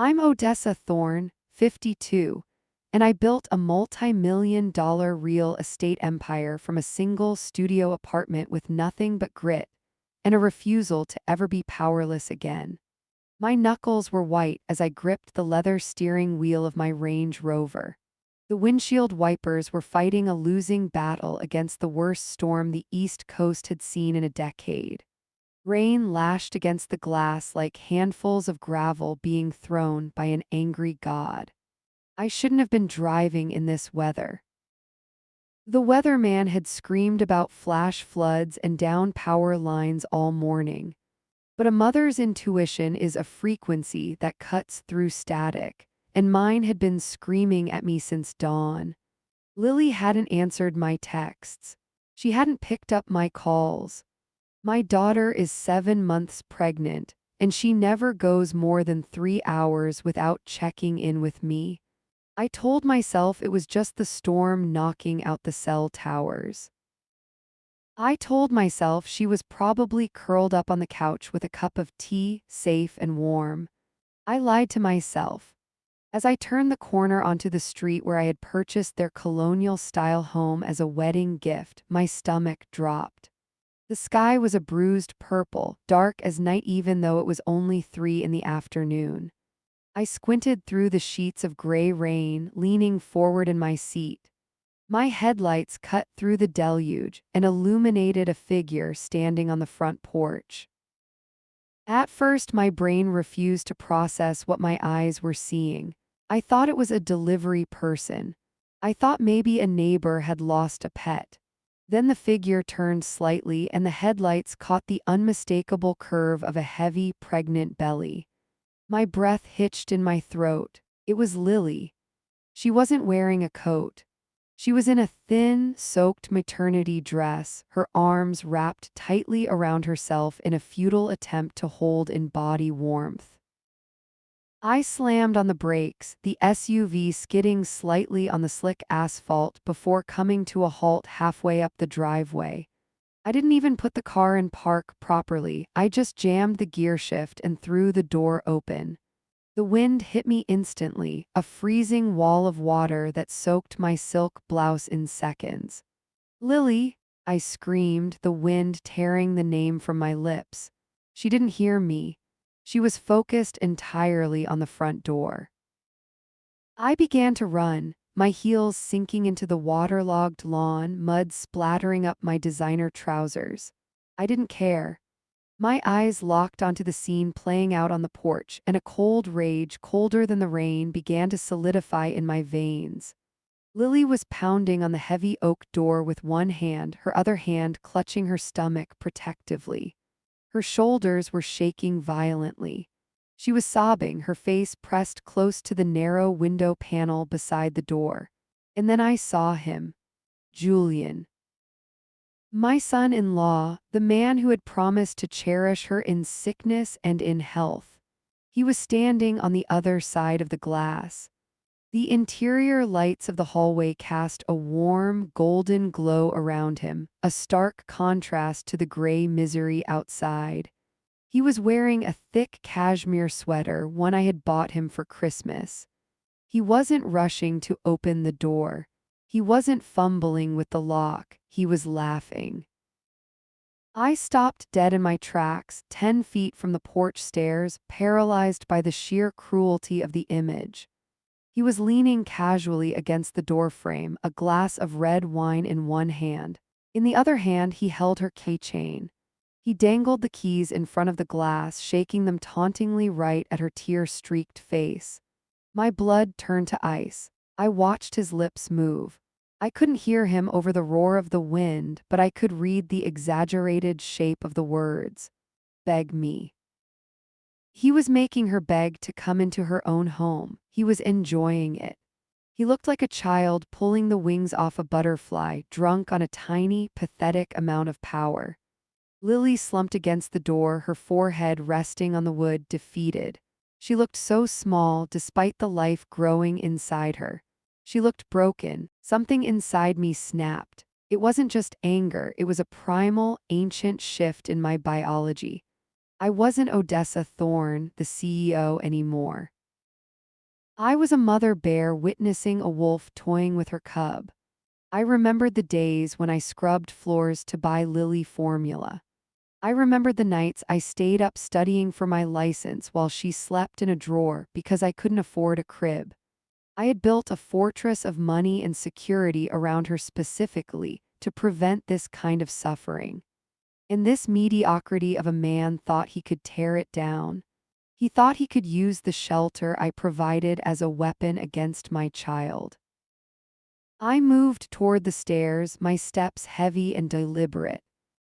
I'm Odessa Thorne, 52, and I built a multi-million-dollar real estate empire from a single studio apartment with nothing but grit and a refusal to ever be powerless again. My knuckles were white as I gripped the leather steering wheel of my Range Rover. The windshield wipers were fighting a losing battle against the worst storm the East Coast had seen in a decade. Rain lashed against the glass like handfuls of gravel being thrown by an angry god. I shouldn't have been driving in this weather. The weatherman had screamed about flash floods and down power lines all morning. But a mother's intuition is a frequency that cuts through static, and mine had been screaming at me since dawn. Lily hadn't answered my texts. She hadn't picked up my calls. My daughter is 7 months pregnant, and she never goes more than 3 hours without checking in with me. I told myself it was just the storm knocking out the cell towers. I told myself she was probably curled up on the couch with a cup of tea, safe and warm. I lied to myself. As I turned the corner onto the street where I had purchased their colonial-style home as a wedding gift, my stomach dropped. The sky was a bruised purple, dark as night even though it was only 3 in the afternoon. I squinted through the sheets of gray rain, leaning forward in my seat. My headlights cut through the deluge and illuminated a figure standing on the front porch. At first, my brain refused to process what my eyes were seeing. I thought it was a delivery person. I thought maybe a neighbor had lost a pet. Then the figure turned slightly and the headlights caught the unmistakable curve of a heavy, pregnant belly. My breath hitched in my throat. It was Lily. She wasn't wearing a coat. She was in a thin, soaked maternity dress, her arms wrapped tightly around herself in a futile attempt to hold in body warmth. I slammed on the brakes, the SUV skidding slightly on the slick asphalt before coming to a halt halfway up the driveway. I didn't even put the car in park properly, I just jammed the gear shift and threw the door open. The wind hit me instantly, a freezing wall of water that soaked my silk blouse in seconds. "Lily!" I screamed, the wind tearing the name from my lips. She didn't hear me. She was focused entirely on the front door. I began to run, my heels sinking into the waterlogged lawn, mud splattering up my designer trousers. I didn't care. My eyes locked onto the scene playing out on the porch, and a cold rage, colder than the rain, began to solidify in my veins. Lily was pounding on the heavy oak door with one hand, her other hand clutching her stomach protectively. Her shoulders were shaking violently. She was sobbing, her face pressed close to the narrow window panel beside the door. And then I saw him. Julian. My son-in-law, the man who had promised to cherish her in sickness and in health. He was standing on the other side of the glass. The interior lights of the hallway cast a warm, golden glow around him, a stark contrast to the gray misery outside. He was wearing a thick cashmere sweater, one I had bought him for Christmas. He wasn't rushing to open the door. He wasn't fumbling with the lock, he was laughing. I stopped dead in my tracks, 10 feet from the porch stairs, paralyzed by the sheer cruelty of the image. He was leaning casually against the doorframe, a glass of red wine in one hand. In the other hand, he held her keychain. He dangled the keys in front of the glass, shaking them tauntingly right at her tear-streaked face. My blood turned to ice. I watched his lips move. I couldn't hear him over the roar of the wind, but I could read the exaggerated shape of the words. Beg me. He was making her beg to come into her own home. He was enjoying it. He looked like a child pulling the wings off a butterfly, drunk on a tiny, pathetic amount of power. Lily slumped against the door, her forehead resting on the wood, defeated. She looked so small despite the life growing inside her. She looked broken. Something inside me snapped. It wasn't just anger, it was a primal, ancient shift in my biology. I wasn't Odessa Thorne, the CEO, anymore. I was a mother bear witnessing a wolf toying with her cub. I remembered the days when I scrubbed floors to buy Lily formula. I remembered the nights I stayed up studying for my license while she slept in a drawer because I couldn't afford a crib. I had built a fortress of money and security around her specifically to prevent this kind of suffering. And this mediocrity of a man thought he could tear it down. He thought he could use the shelter I provided as a weapon against my child. I moved toward the stairs, my steps heavy and deliberate.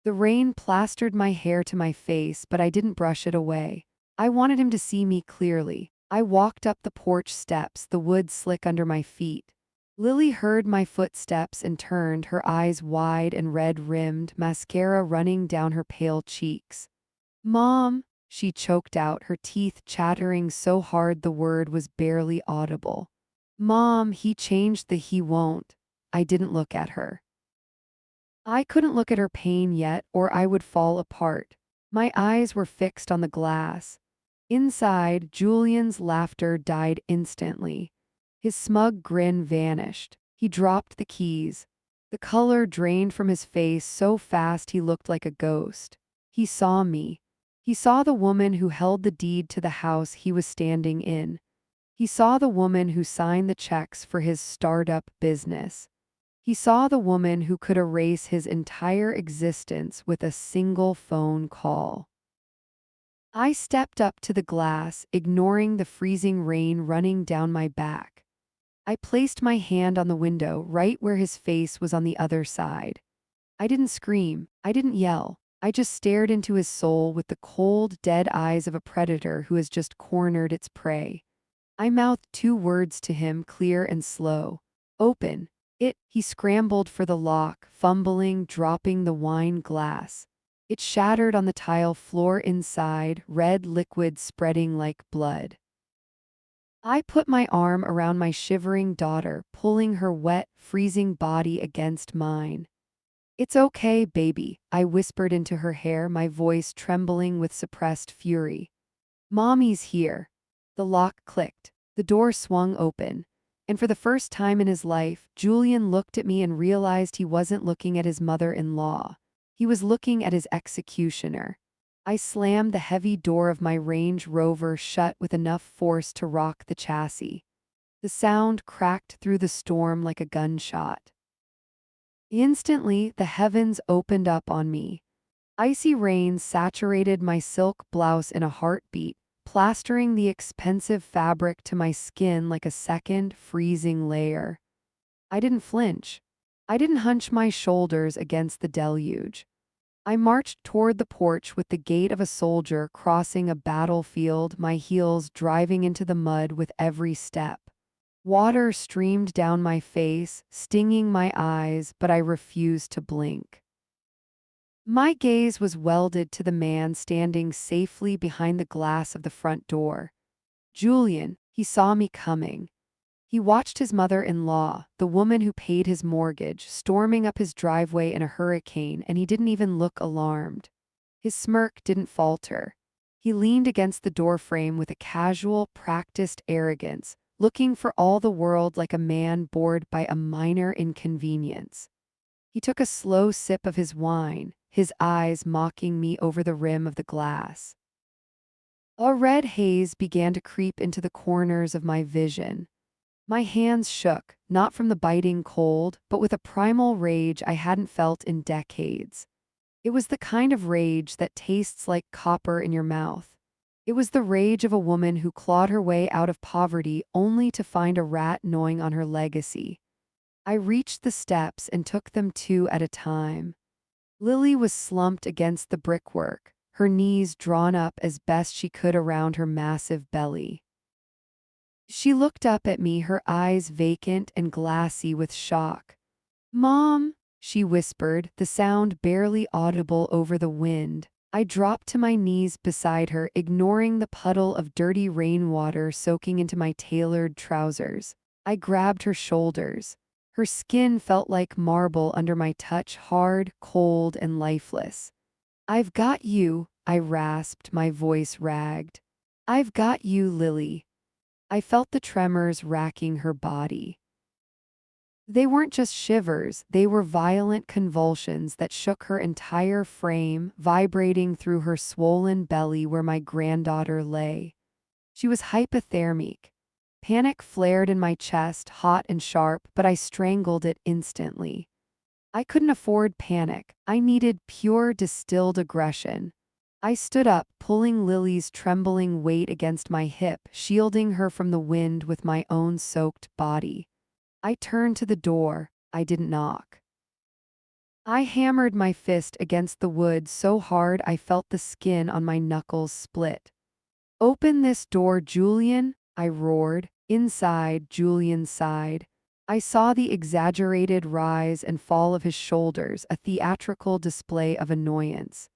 The rain plastered my hair to my face, but I didn't brush it away. I wanted him to see me clearly. I walked up the porch steps, the wood slick under my feet. Lily heard my footsteps and turned, her eyes wide and red-rimmed, mascara running down her pale cheeks. "Mom," she choked out, her teeth chattering so hard the word was barely audible. "Mom, he changed the he won't." I didn't look at her. I couldn't look at her pain yet, or I would fall apart. My eyes were fixed on the glass. Inside, Julian's laughter died instantly. His smug grin vanished. He dropped the keys. The color drained from his face so fast he looked like a ghost. He saw me. He saw the woman who held the deed to the house he was standing in. He saw the woman who signed the checks for his startup business. He saw the woman who could erase his entire existence with a single phone call. I stepped up to the glass, ignoring the freezing rain running down my back. I placed my hand on the window right where his face was on the other side. I didn't scream. I didn't yell. I just stared into his soul with the cold, dead eyes of a predator who has just cornered its prey. I mouthed 2 words to him, clear and slow. "Open." He scrambled for the lock, fumbling, dropping the wine glass. It shattered on the tile floor inside, red liquid spreading like blood. I put my arm around my shivering daughter, pulling her wet, freezing body against mine. "It's okay, baby," I whispered into her hair, my voice trembling with suppressed fury. "Mommy's here." The lock clicked. The door swung open. And for the first time in his life, Julian looked at me and realized he wasn't looking at his mother-in-law. He was looking at his executioner. I slammed the heavy door of my Range Rover shut with enough force to rock the chassis. The sound cracked through the storm like a gunshot. Instantly, the heavens opened up on me. Icy rain saturated my silk blouse in a heartbeat, plastering the expensive fabric to my skin like a second, freezing layer. I didn't flinch. I didn't hunch my shoulders against the deluge. I marched toward the porch with the gait of a soldier crossing a battlefield, my heels driving into the mud with every step. Water streamed down my face, stinging my eyes, but I refused to blink. My gaze was welded to the man standing safely behind the glass of the front door. Julian, he saw me coming. He watched his mother-in-law, the woman who paid his mortgage, storming up his driveway in a hurricane, and he didn't even look alarmed. His smirk didn't falter. He leaned against the doorframe with a casual, practiced arrogance, looking for all the world like a man bored by a minor inconvenience. He took a slow sip of his wine, his eyes mocking me over the rim of the glass. A red haze began to creep into the corners of my vision. My hands shook, not from the biting cold, but with a primal rage I hadn't felt in decades. It was the kind of rage that tastes like copper in your mouth. It was the rage of a woman who clawed her way out of poverty only to find a rat gnawing on her legacy. I reached the steps and took them 2 at a time. Lily was slumped against the brickwork, her knees drawn up as best she could around her massive belly. She looked up at me, her eyes vacant and glassy with shock. "Mom," she whispered, the sound barely audible over the wind. I dropped to my knees beside her, ignoring the puddle of dirty rainwater soaking into my tailored trousers. I grabbed her shoulders. Her skin felt like marble under my touch, hard, cold, and lifeless. "I've got you," I rasped, my voice ragged. "I've got you, Lily." I felt the tremors racking her body. They weren't just shivers, they were violent convulsions that shook her entire frame, vibrating through her swollen belly where my granddaughter lay. She was hypothermic. Panic flared in my chest, hot and sharp, but I strangled it instantly. I couldn't afford panic. I needed pure distilled aggression. I stood up, pulling Lily's trembling weight against my hip, shielding her from the wind with my own soaked body. I turned to the door. I didn't knock. I hammered my fist against the wood so hard I felt the skin on my knuckles split. "Open this door, Julian," I roared. Inside, Julian sighed. I saw the exaggerated rise and fall of his shoulders, a theatrical display of annoyance.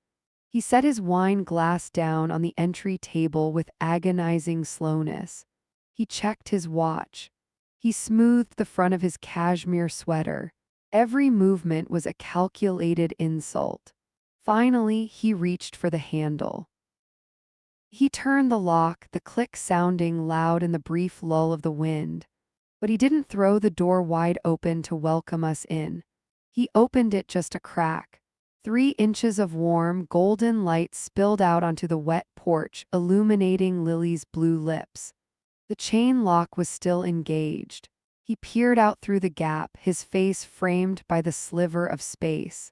He set his wine glass down on the entry table with agonizing slowness. He checked his watch. He smoothed the front of his cashmere sweater. Every movement was a calculated insult. Finally, he reached for the handle. He turned the lock, the click sounding loud in the brief lull of the wind. But he didn't throw the door wide open to welcome us in. He opened it just a crack. 3 inches of warm, golden light spilled out onto the wet porch, illuminating Lily's blue lips. The chain lock was still engaged. He peered out through the gap, his face framed by the sliver of space.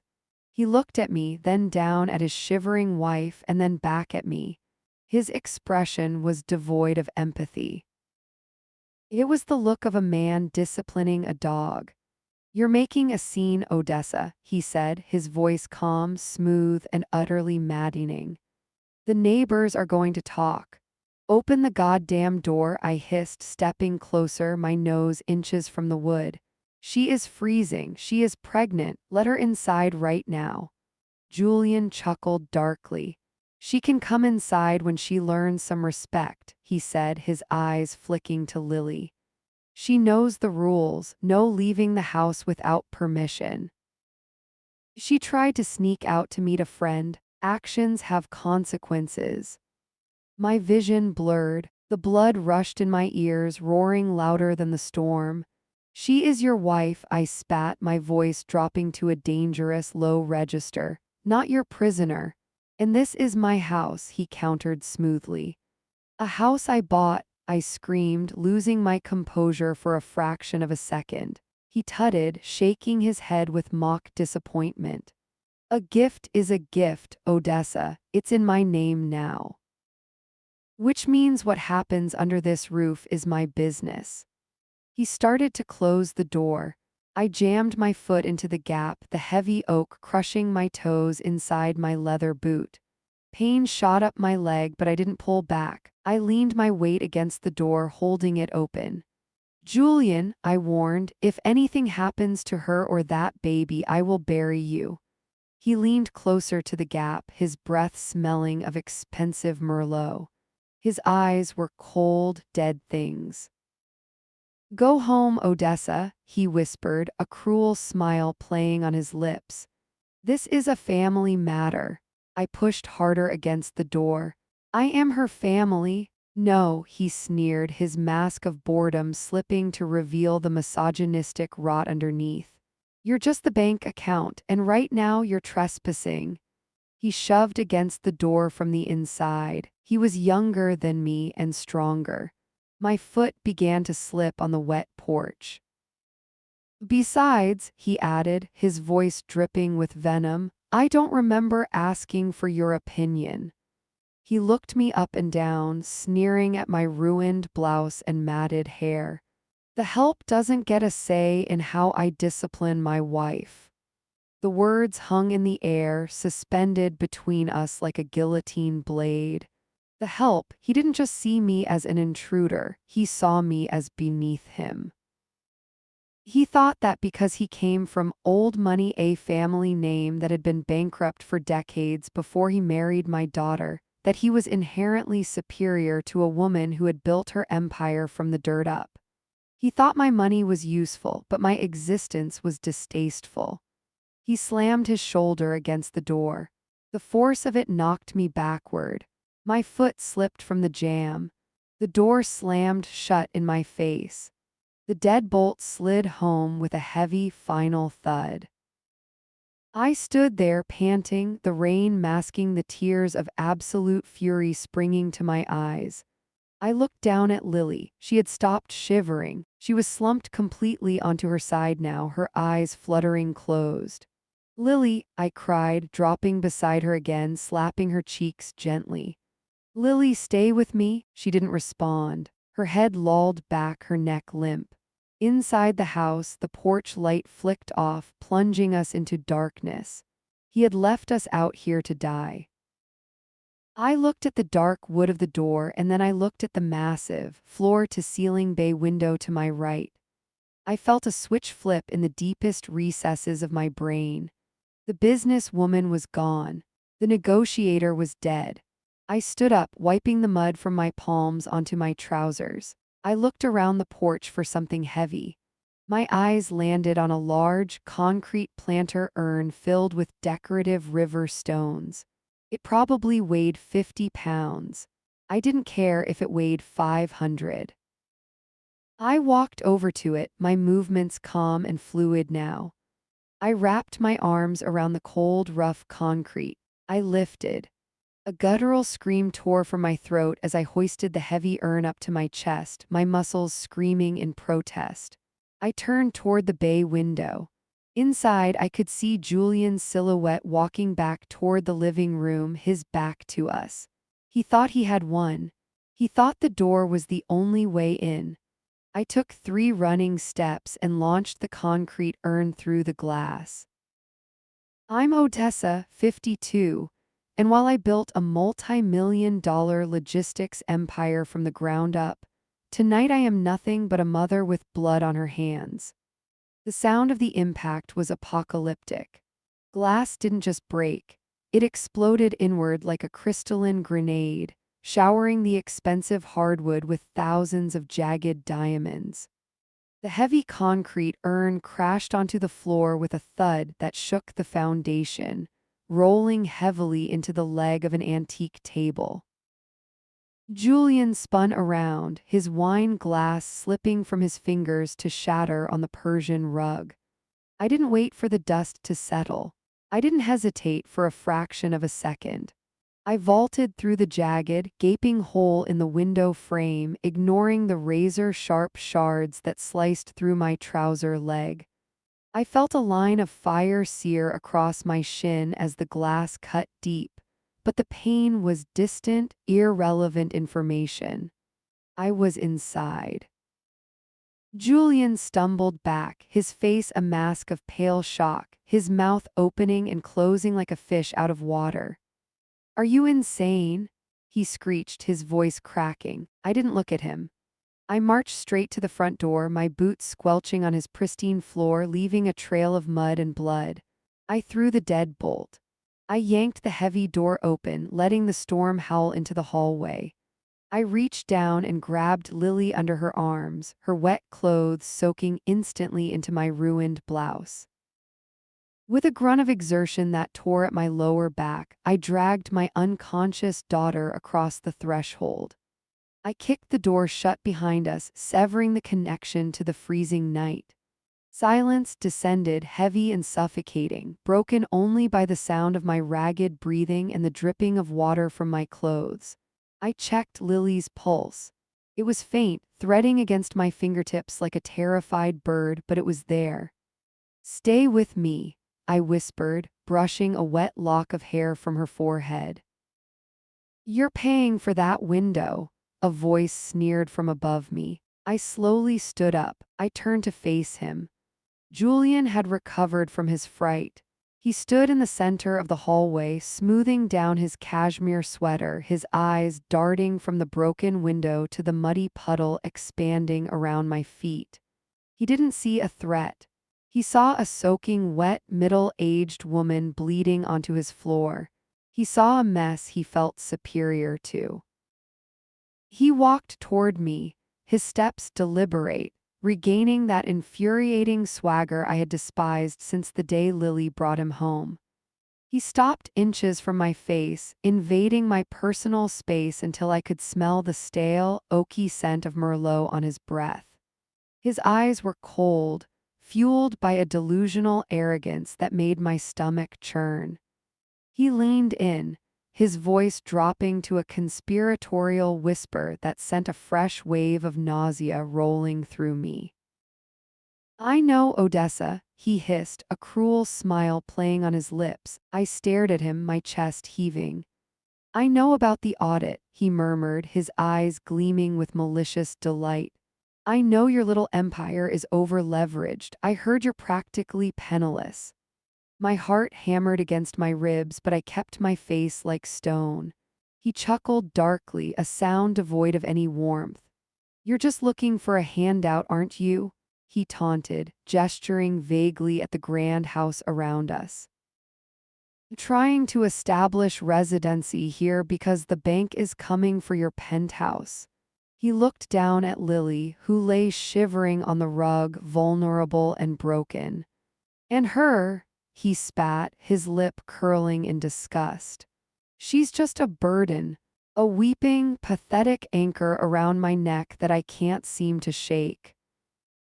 He looked at me, then down at his shivering wife, and then back at me. His expression was devoid of empathy. It was the look of a man disciplining a dog. "You're making a scene, Odessa," he said, his voice calm, smooth, and utterly maddening. "The neighbors are going to talk." "Open the goddamn door," I hissed, stepping closer, my nose inches from the wood. "She is freezing. She is pregnant. Let her inside right now." Julian chuckled darkly. "She can come inside when she learns some respect," he said, his eyes flicking to Lily. "She knows the rules, no leaving the house without permission. She tried to sneak out to meet a friend. Actions have consequences." My vision blurred. The blood rushed in my ears, roaring louder than the storm. "She is your wife," I spat, my voice dropping to a dangerous low register. "Not your prisoner." "And this is my house," he countered smoothly. "A house I bought," I screamed, losing my composure for a fraction of a second. He tutted, shaking his head with mock disappointment. "A gift is a gift, Odessa. It's in my name now. Which means what happens under this roof is my business." He started to close the door. I jammed my foot into the gap, the heavy oak crushing my toes inside my leather boot. Pain shot up my leg, but I didn't pull back. I leaned my weight against the door, holding it open. "Julian," I warned, "if anything happens to her or that baby, I will bury you." He leaned closer to the gap, his breath smelling of expensive Merlot. His eyes were cold, dead things. "Go home, Odessa," he whispered, a cruel smile playing on his lips. "This is a family matter." I pushed harder against the door. "I am her family." "No," he sneered, his mask of boredom slipping to reveal the misogynistic rot underneath. "You're just the bank account, and right now you're trespassing." He shoved against the door from the inside. He was younger than me and stronger. My foot began to slip on the wet porch. "Besides," he added, his voice dripping with venom, "I don't remember asking for your opinion." He looked me up and down, sneering at my ruined blouse and matted hair. "The help doesn't get a say in how I discipline my wife." The words hung in the air, suspended between us like a guillotine blade. The help, he didn't just see me as an intruder, he saw me as beneath him. He thought that because he came from old money, a family name that had been bankrupt for decades before he married my daughter, that he was inherently superior to a woman who had built her empire from the dirt up. He thought my money was useful, but my existence was distasteful. He slammed his shoulder against the door. The force of it knocked me backward. My foot slipped from the jam. The door slammed shut in my face. The deadbolt slid home with a heavy final thud. I stood there panting, the rain masking the tears of absolute fury springing to my eyes. I looked down at Lily. She had stopped shivering. She was slumped completely onto her side now, her eyes fluttering closed. "Lily," I cried, dropping beside her again, slapping her cheeks gently. "Lily, stay with me." She didn't respond. Her head lolled back, her neck limp. Inside the house, the porch light flicked off, plunging us into darkness. He had left us out here to die. I looked at the dark wood of the door, and then I looked at the massive, floor-to-ceiling bay window to my right. I felt a switch flip in the deepest recesses of my brain. The businesswoman was gone. The negotiator was dead. I stood up, wiping the mud from my palms onto my trousers. I looked around the porch for something heavy. My eyes landed on a large, concrete planter urn filled with decorative river stones. It probably weighed 50 pounds. I didn't care if it weighed 500. I walked over to it, my movements calm and fluid now. I wrapped my arms around the cold, rough concrete. I lifted. A guttural scream tore from my throat as I hoisted the heavy urn up to my chest, my muscles screaming in protest. I turned toward the bay window. Inside, I could see Julian's silhouette walking back toward the living room, his back to us. He thought he had won. He thought the door was the only way in. I took 3 running steps and launched the concrete urn through the glass. I'm Odessa, 52, and while I built a multi-million-dollar logistics empire from the ground up, tonight I am nothing but a mother with blood on her hands. The sound of the impact was apocalyptic. Glass didn't just break, it exploded inward like a crystalline grenade, showering the expensive hardwood with thousands of jagged diamonds. The heavy concrete urn crashed onto the floor with a thud that shook the foundation, rolling heavily into the leg of an antique table. Julian spun around, his wine glass slipping from his fingers to shatter on the Persian rug. I didn't wait for the dust to settle. I didn't hesitate for a fraction of a second. I vaulted through the jagged, gaping hole in the window frame, ignoring the razor-sharp shards that sliced through my trouser leg. I felt a line of fire sear across my shin as the glass cut deep, but the pain was distant, irrelevant information. I was inside. Julian stumbled back, his face a mask of pale shock, his mouth opening and closing like a fish out of water. "Are you insane?" he screeched, his voice cracking. I didn't look at him. I marched straight to the front door, my boots squelching on his pristine floor, leaving a trail of mud and blood. I threw the deadbolt. I yanked the heavy door open, letting the storm howl into the hallway. I reached down and grabbed Lily under her arms, her wet clothes soaking instantly into my ruined blouse. With a grunt of exertion that tore at my lower back, I dragged my unconscious daughter across the threshold. I kicked the door shut behind us, severing the connection to the freezing night. Silence descended, heavy and suffocating, broken only by the sound of my ragged breathing and the dripping of water from my clothes. I checked Lily's pulse. It was faint, threading against my fingertips like a terrified bird, but it was there. "Stay with me," I whispered, brushing a wet lock of hair from her forehead. "You're paying for that window," a voice sneered from above me. I slowly stood up. I turned to face him. Julian had recovered from his fright. He stood in the center of the hallway, smoothing down his cashmere sweater, his eyes darting from the broken window to the muddy puddle expanding around my feet. He didn't see a threat. He saw a soaking wet, middle-aged woman bleeding onto his floor. He saw a mess he felt superior to. He walked toward me, his steps deliberate, regaining that infuriating swagger I had despised since the day Lily brought him home. He stopped inches from my face, invading my personal space until I could smell the stale, oaky scent of Merlot on his breath. His eyes were cold, fueled by a delusional arrogance that made my stomach churn. He leaned in, his voice dropping to a conspiratorial whisper that sent a fresh wave of nausea rolling through me. "I know, Odessa," he hissed, a cruel smile playing on his lips. I stared at him, my chest heaving. "I know about the audit," he murmured, his eyes gleaming with malicious delight. "I know your little empire is over-leveraged. I heard you're practically penniless." My heart hammered against my ribs, but I kept my face like stone. He chuckled darkly, a sound devoid of any warmth. "You're just looking for a handout, aren't you?" he taunted, gesturing vaguely at the grand house around us. "Trying to establish residency here because the bank is coming for your penthouse." He looked down at Lily, who lay shivering on the rug, vulnerable and broken. "And her," he spat, his lip curling in disgust. "She's just a burden, a weeping, pathetic anchor around my neck that I can't seem to shake."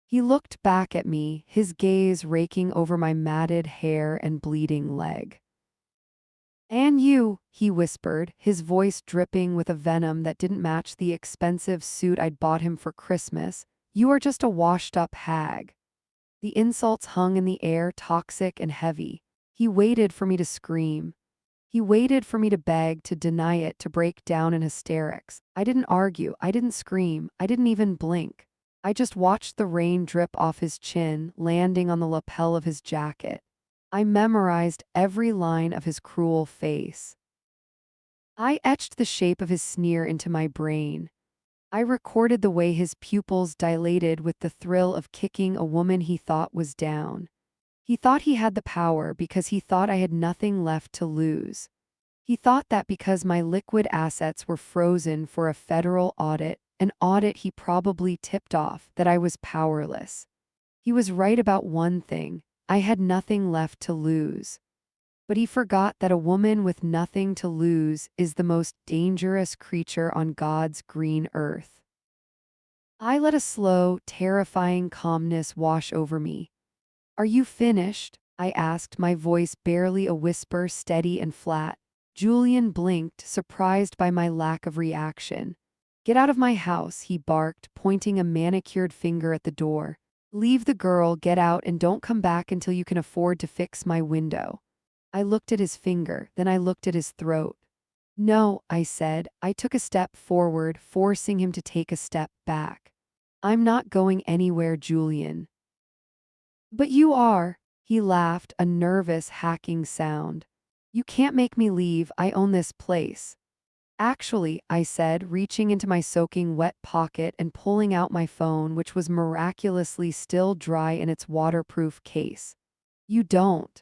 He looked back at me, his gaze raking over my matted hair and bleeding leg. "And you," he whispered, his voice dripping with a venom that didn't match the expensive suit I'd bought him for Christmas, "you are just a washed-up hag." The insults hung in the air, toxic and heavy. He waited for me to scream. He waited for me to beg, to deny it, to break down in hysterics. I didn't argue, I didn't scream, I didn't even blink. I just watched the rain drip off his chin, landing on the lapel of his jacket. I memorized every line of his cruel face. I etched the shape of his sneer into my brain. I recorded the way his pupils dilated with the thrill of kicking a woman he thought was down. He thought he had the power because he thought I had nothing left to lose. He thought that because my liquid assets were frozen for a federal audit, an audit he probably tipped off, that I was powerless. He was right about one thing: I had nothing left to lose. But he forgot that a woman with nothing to lose is the most dangerous creature on God's green earth. I let a slow, terrifying calmness wash over me. "Are you finished?" I asked, my voice barely a whisper, steady and flat. Julian blinked, surprised by my lack of reaction. "Get out of my house," he barked, pointing a manicured finger at the door. "Leave the girl, get out, and don't come back until you can afford to fix my window." I looked at his finger, then I looked at his throat. "No," I said. I took a step forward, forcing him to take a step back. "I'm not going anywhere, Julian." "But you are," he laughed, a nervous, hacking sound. "You can't make me leave, I own this place." "Actually," I said, reaching into my soaking wet pocket and pulling out my phone, which was miraculously still dry in its waterproof case. "You don't."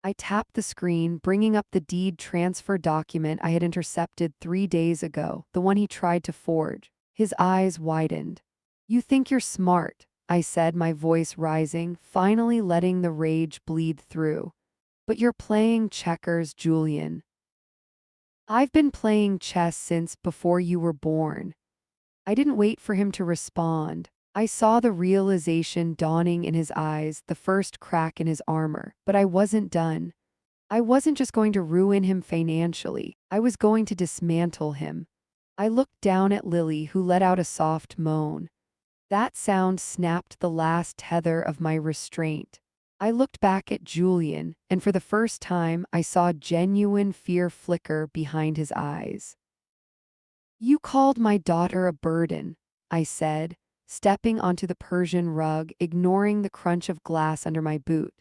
I tapped the screen, bringing up the deed transfer document I had intercepted 3 days ago, the one he tried to forge. His eyes widened. "You think you're smart," I said, my voice rising, finally letting the rage bleed through. "But you're playing checkers, Julian." "I've been playing chess since before you were born." I didn't wait for him to respond. I saw the realization dawning in his eyes, the first crack in his armor, but I wasn't done. I wasn't just going to ruin him financially, I was going to dismantle him. I looked down at Lily, who let out a soft moan. That sound snapped the last tether of my restraint. I looked back at Julian, and for the first time I saw genuine fear flicker behind his eyes. "You called my daughter a burden," I said, stepping onto the Persian rug, ignoring the crunch of glass under my boot.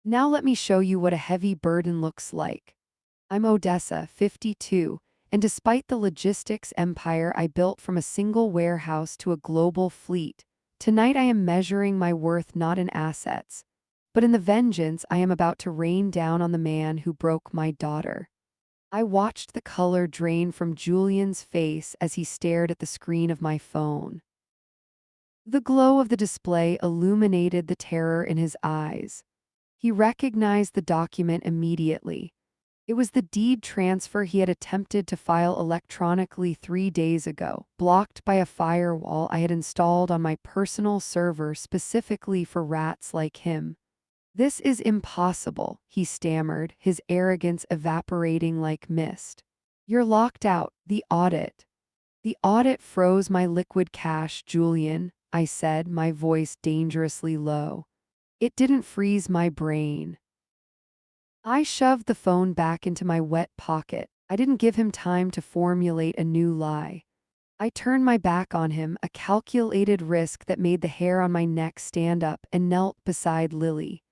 "Now let me show you what a heavy burden looks like. I'm Odessa, 52, and despite the logistics empire I built from a single warehouse to a global fleet, tonight I am measuring my worth not in assets, but in the vengeance I am about to rain down on the man who broke my daughter." I watched the color drain from Julian's face as he stared at the screen of my phone. The glow of the display illuminated the terror in his eyes. He recognized the document immediately. It was the deed transfer he had attempted to file electronically 3 days ago, blocked by a firewall I had installed on my personal server specifically for rats like him. "This is impossible," he stammered, his arrogance evaporating like mist. "You're locked out. The audit." "The audit froze my liquid cash, Julian," I said, my voice dangerously low. "It didn't freeze my brain." I shoved the phone back into my wet pocket. I didn't give him time to formulate a new lie. I turned my back on him, a calculated risk that made the hair on my neck stand up, and knelt beside Lily.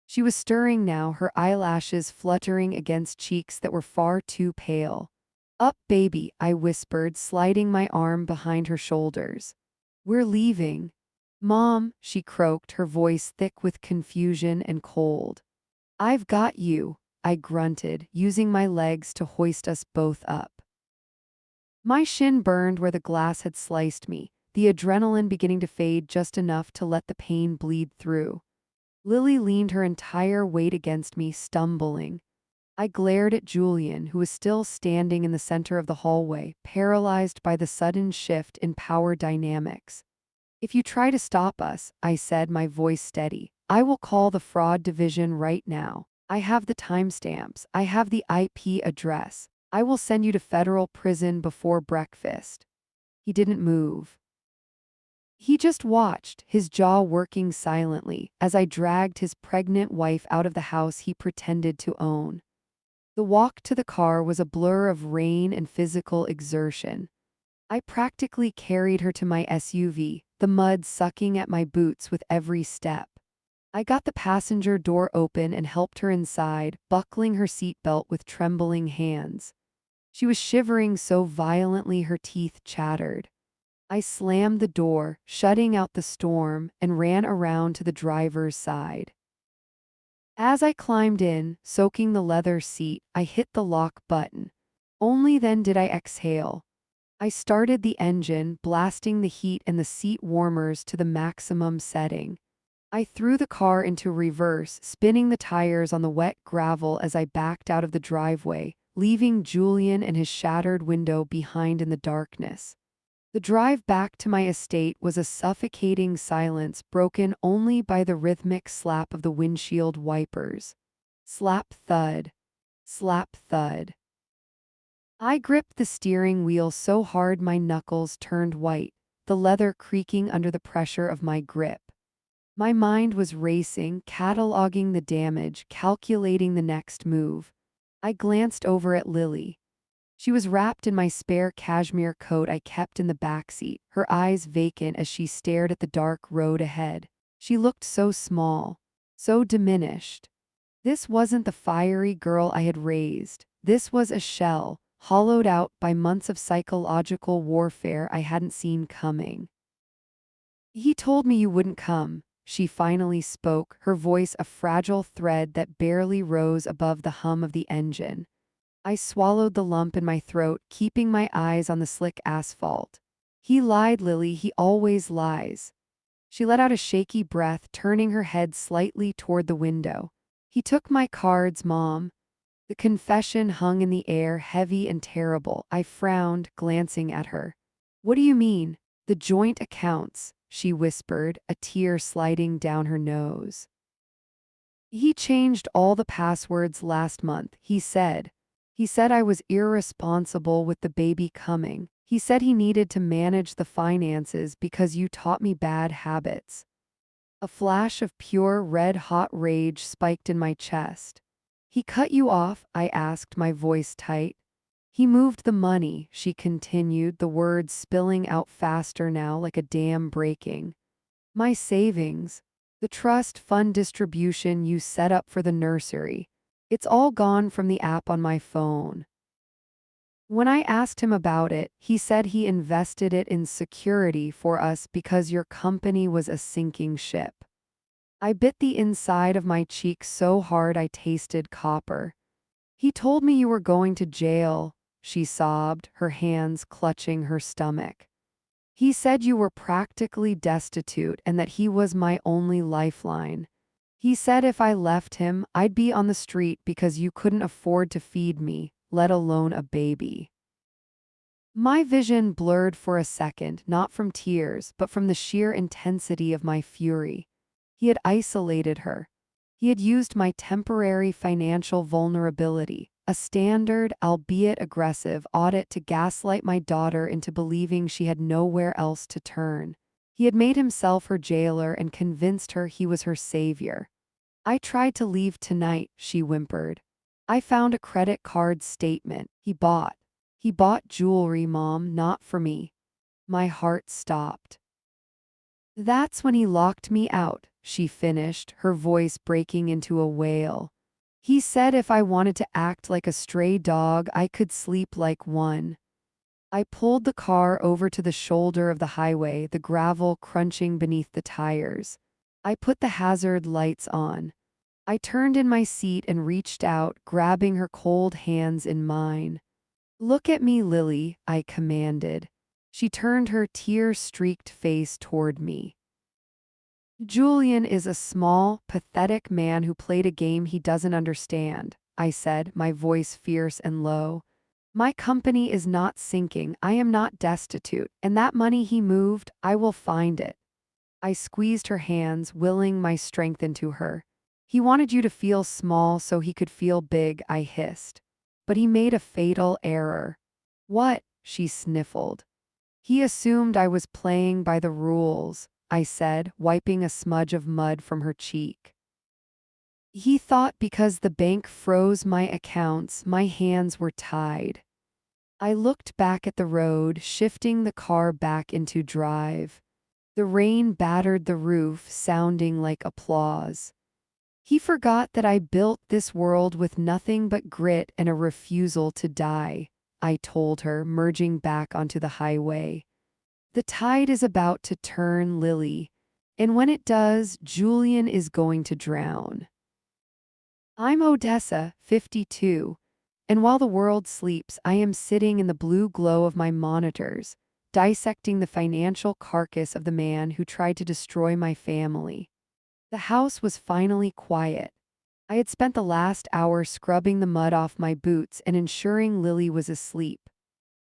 She was stirring now, her eyelashes fluttering against cheeks that were far too pale. "Up, baby," I whispered, sliding my arm behind her shoulders. "We're leaving." "Mom," she croaked, her voice thick with confusion and cold. "I've got you," I grunted, using my legs to hoist us both up. My shin burned where the glass had sliced me, the adrenaline beginning to fade just enough to let the pain bleed through. Lily leaned her entire weight against me, stumbling. I glared at Julian, who was still standing in the center of the hallway, paralyzed by the sudden shift in power dynamics. "If you try to stop us," I said, my voice steady, "I will call the fraud division right now. I have the timestamps. I have the IP address. I will send you to federal prison before breakfast." He didn't move. He just watched, his jaw working silently, as I dragged his pregnant wife out of the house he pretended to own. The walk to the car was a blur of rain and physical exertion. I practically carried her to my SUV, the mud sucking at my boots with every step. I got the passenger door open and helped her inside, buckling her seatbelt with trembling hands. She was shivering so violently her teeth chattered. I slammed the door, shutting out the storm, and ran around to the driver's side. As I climbed in, soaking the leather seat, I hit the lock button. Only then did I exhale. I started the engine, blasting the heat and the seat warmers to the maximum setting. I threw the car into reverse, spinning the tires on the wet gravel as I backed out of the driveway, leaving Julian and his shattered window behind in the darkness. The drive back to my estate was a suffocating silence broken only by the rhythmic slap of the windshield wipers. Slap thud. Slap thud. I gripped the steering wheel so hard my knuckles turned white, the leather creaking under the pressure of my grip. My mind was racing, cataloging the damage, calculating the next move. I glanced over at Lily. She was wrapped in my spare cashmere coat I kept in the backseat, her eyes vacant as she stared at the dark road ahead. She looked so small, so diminished. This wasn't the fiery girl I had raised. This was a shell, hollowed out by months of psychological warfare I hadn't seen coming. "He told me you wouldn't come," she finally spoke, her voice a fragile thread that barely rose above the hum of the engine. I swallowed the lump in my throat, keeping my eyes on the slick asphalt. "He lied, Lily, he always lies." She let out a shaky breath, turning her head slightly toward the window. "He took my cards, Mom." The confession hung in the air, heavy and terrible. I frowned, glancing at her. "What do you mean?" "The joint accounts," she whispered, a tear sliding down her nose. "He changed all the passwords last month," he said. "He said I was irresponsible with the baby coming. He said he needed to manage the finances because you taught me bad habits." A flash of pure red-hot rage spiked in my chest. "He cut you off?" I asked, my voice tight. "He moved the money," she continued, the words spilling out faster now like a dam breaking. "My savings. The trust fund distribution you set up for the nursery. It's all gone from the app on my phone." When I asked him about it, he said he invested it in security for us because your company was a sinking ship. I bit the inside of my cheek so hard I tasted copper. "He told me you were going to jail," she sobbed, her hands clutching her stomach. "He said you were practically destitute and that he was my only lifeline. He said if I left him, I'd be on the street because you couldn't afford to feed me, let alone a baby. My vision blurred for a second, not from tears, but from the sheer intensity of my fury. He had isolated her. He had used my temporary financial vulnerability, a standard, albeit aggressive, audit to gaslight my daughter into believing she had nowhere else to turn. He had made himself her jailer and convinced her he was her savior. I tried to leave tonight, she whimpered. I found a credit card statement. He bought jewelry, Mom, not for me. My heart stopped. That's when he locked me out, she finished, her voice breaking into a wail. He said if I wanted to act like a stray dog, I could sleep like one. I pulled the car over to the shoulder of the highway, the gravel crunching beneath the tires. I put the hazard lights on. I turned in my seat and reached out, grabbing her cold hands in mine. Look at me, Lily, I commanded. She turned her tear-streaked face toward me. Julian is a small, pathetic man who played a game he doesn't understand, I said, my voice fierce and low. My company is not sinking, I am not destitute, and that money he moved, I will find it. I squeezed her hands, willing my strength into her. He wanted you to feel small so he could feel big, I hissed. But he made a fatal error. What? She sniffled. He assumed I was playing by the rules, I said, wiping a smudge of mud from her cheek. He thought because the bank froze my accounts, my hands were tied. I looked back at the road, shifting the car back into drive. The rain battered the roof, sounding like applause. He forgot that I built this world with nothing but grit and a refusal to die, I told her, merging back onto the highway. The tide is about to turn, Lily, and when it does, Julian is going to drown. I'm Odessa, 52, and while the world sleeps, I am sitting in the blue glow of my monitors, dissecting the financial carcass of the man who tried to destroy my family. The house was finally quiet. I had spent the last hour scrubbing the mud off my boots and ensuring Lily was asleep.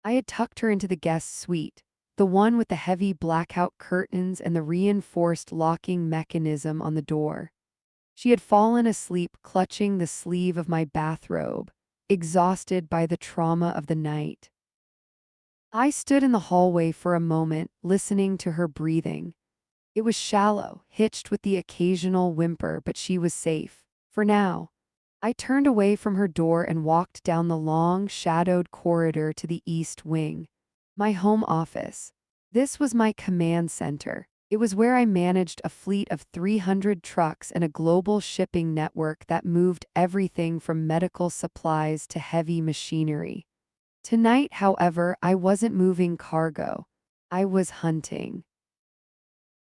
I had tucked her into the guest suite, the one with the heavy blackout curtains and the reinforced locking mechanism on the door. She had fallen asleep clutching the sleeve of my bathrobe, exhausted by the trauma of the night. I stood in the hallway for a moment, listening to her breathing. It was shallow, hitched with the occasional whimper, but she was safe. For now. I turned away from her door and walked down the long, shadowed corridor to the east wing. My home office. This was my command center. It was where I managed a fleet of 300 trucks and a global shipping network that moved everything from medical supplies to heavy machinery. Tonight, however, I wasn't moving cargo. I was hunting.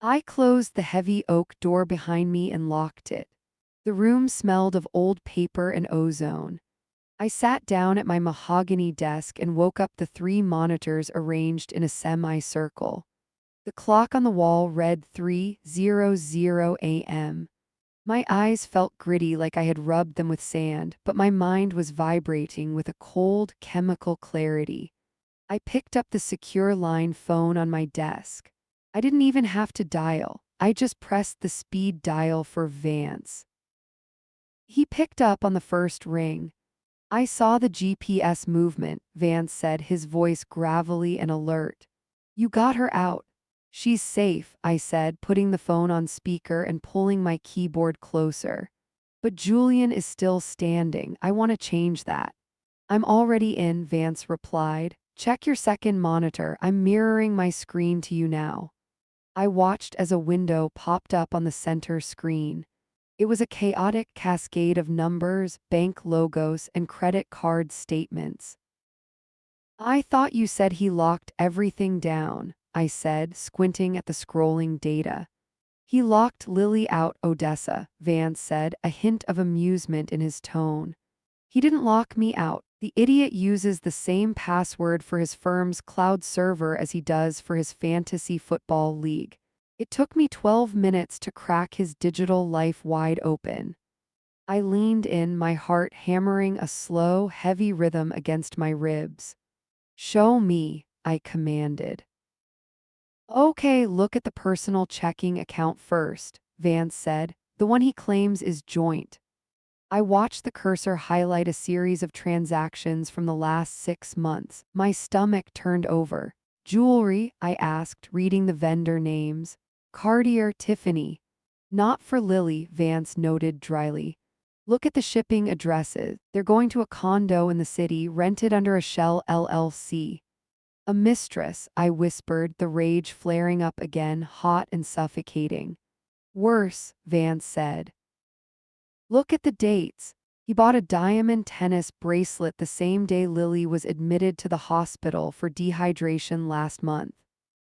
I closed the heavy oak door behind me and locked it. The room smelled of old paper and ozone. I sat down at my mahogany desk and woke up the 3 monitors arranged in a semicircle. The clock on the wall read 3:00 a.m. My eyes felt gritty like I had rubbed them with sand, but my mind was vibrating with a cold, chemical clarity. I picked up the secure line phone on my desk. I didn't even have to dial. I just pressed the speed dial for Vance. He picked up on the first ring. I saw the GPS movement, Vance said, his voice gravelly and alert. You got her out. She's safe, I said, putting the phone on speaker and pulling my keyboard closer. But Julian is still standing. I want to change that. I'm already in, Vance replied. Check your second monitor. I'm mirroring my screen to you now. I watched as a window popped up on the center screen. It was a chaotic cascade of numbers, bank logos, and credit card statements. I thought you said he locked everything down, I said, squinting at the scrolling data. He locked Lily out, Odessa, Vance said, a hint of amusement in his tone. He didn't lock me out. The idiot uses the same password for his firm's cloud server as he does for his fantasy football league. It took me 12 minutes to crack his digital life wide open. I leaned in, my heart hammering a slow, heavy rhythm against my ribs. "Show me," I commanded. "Okay, look at the personal checking account first," Vance said, "the one he claims is joint." I watched the cursor highlight a series of transactions from the last 6 months. My stomach turned over. "Jewelry?" I asked, reading the vendor names. "Cartier, Tiffany." "Not for Lily," Vance noted dryly. "Look at the shipping addresses. They're going to a condo in the city rented under a shell LLC. "A mistress," I whispered, the rage flaring up again, hot and suffocating. "Worse," Vance said. "Look at the dates. He bought a diamond tennis bracelet the same day Lily was admitted to the hospital for dehydration last month."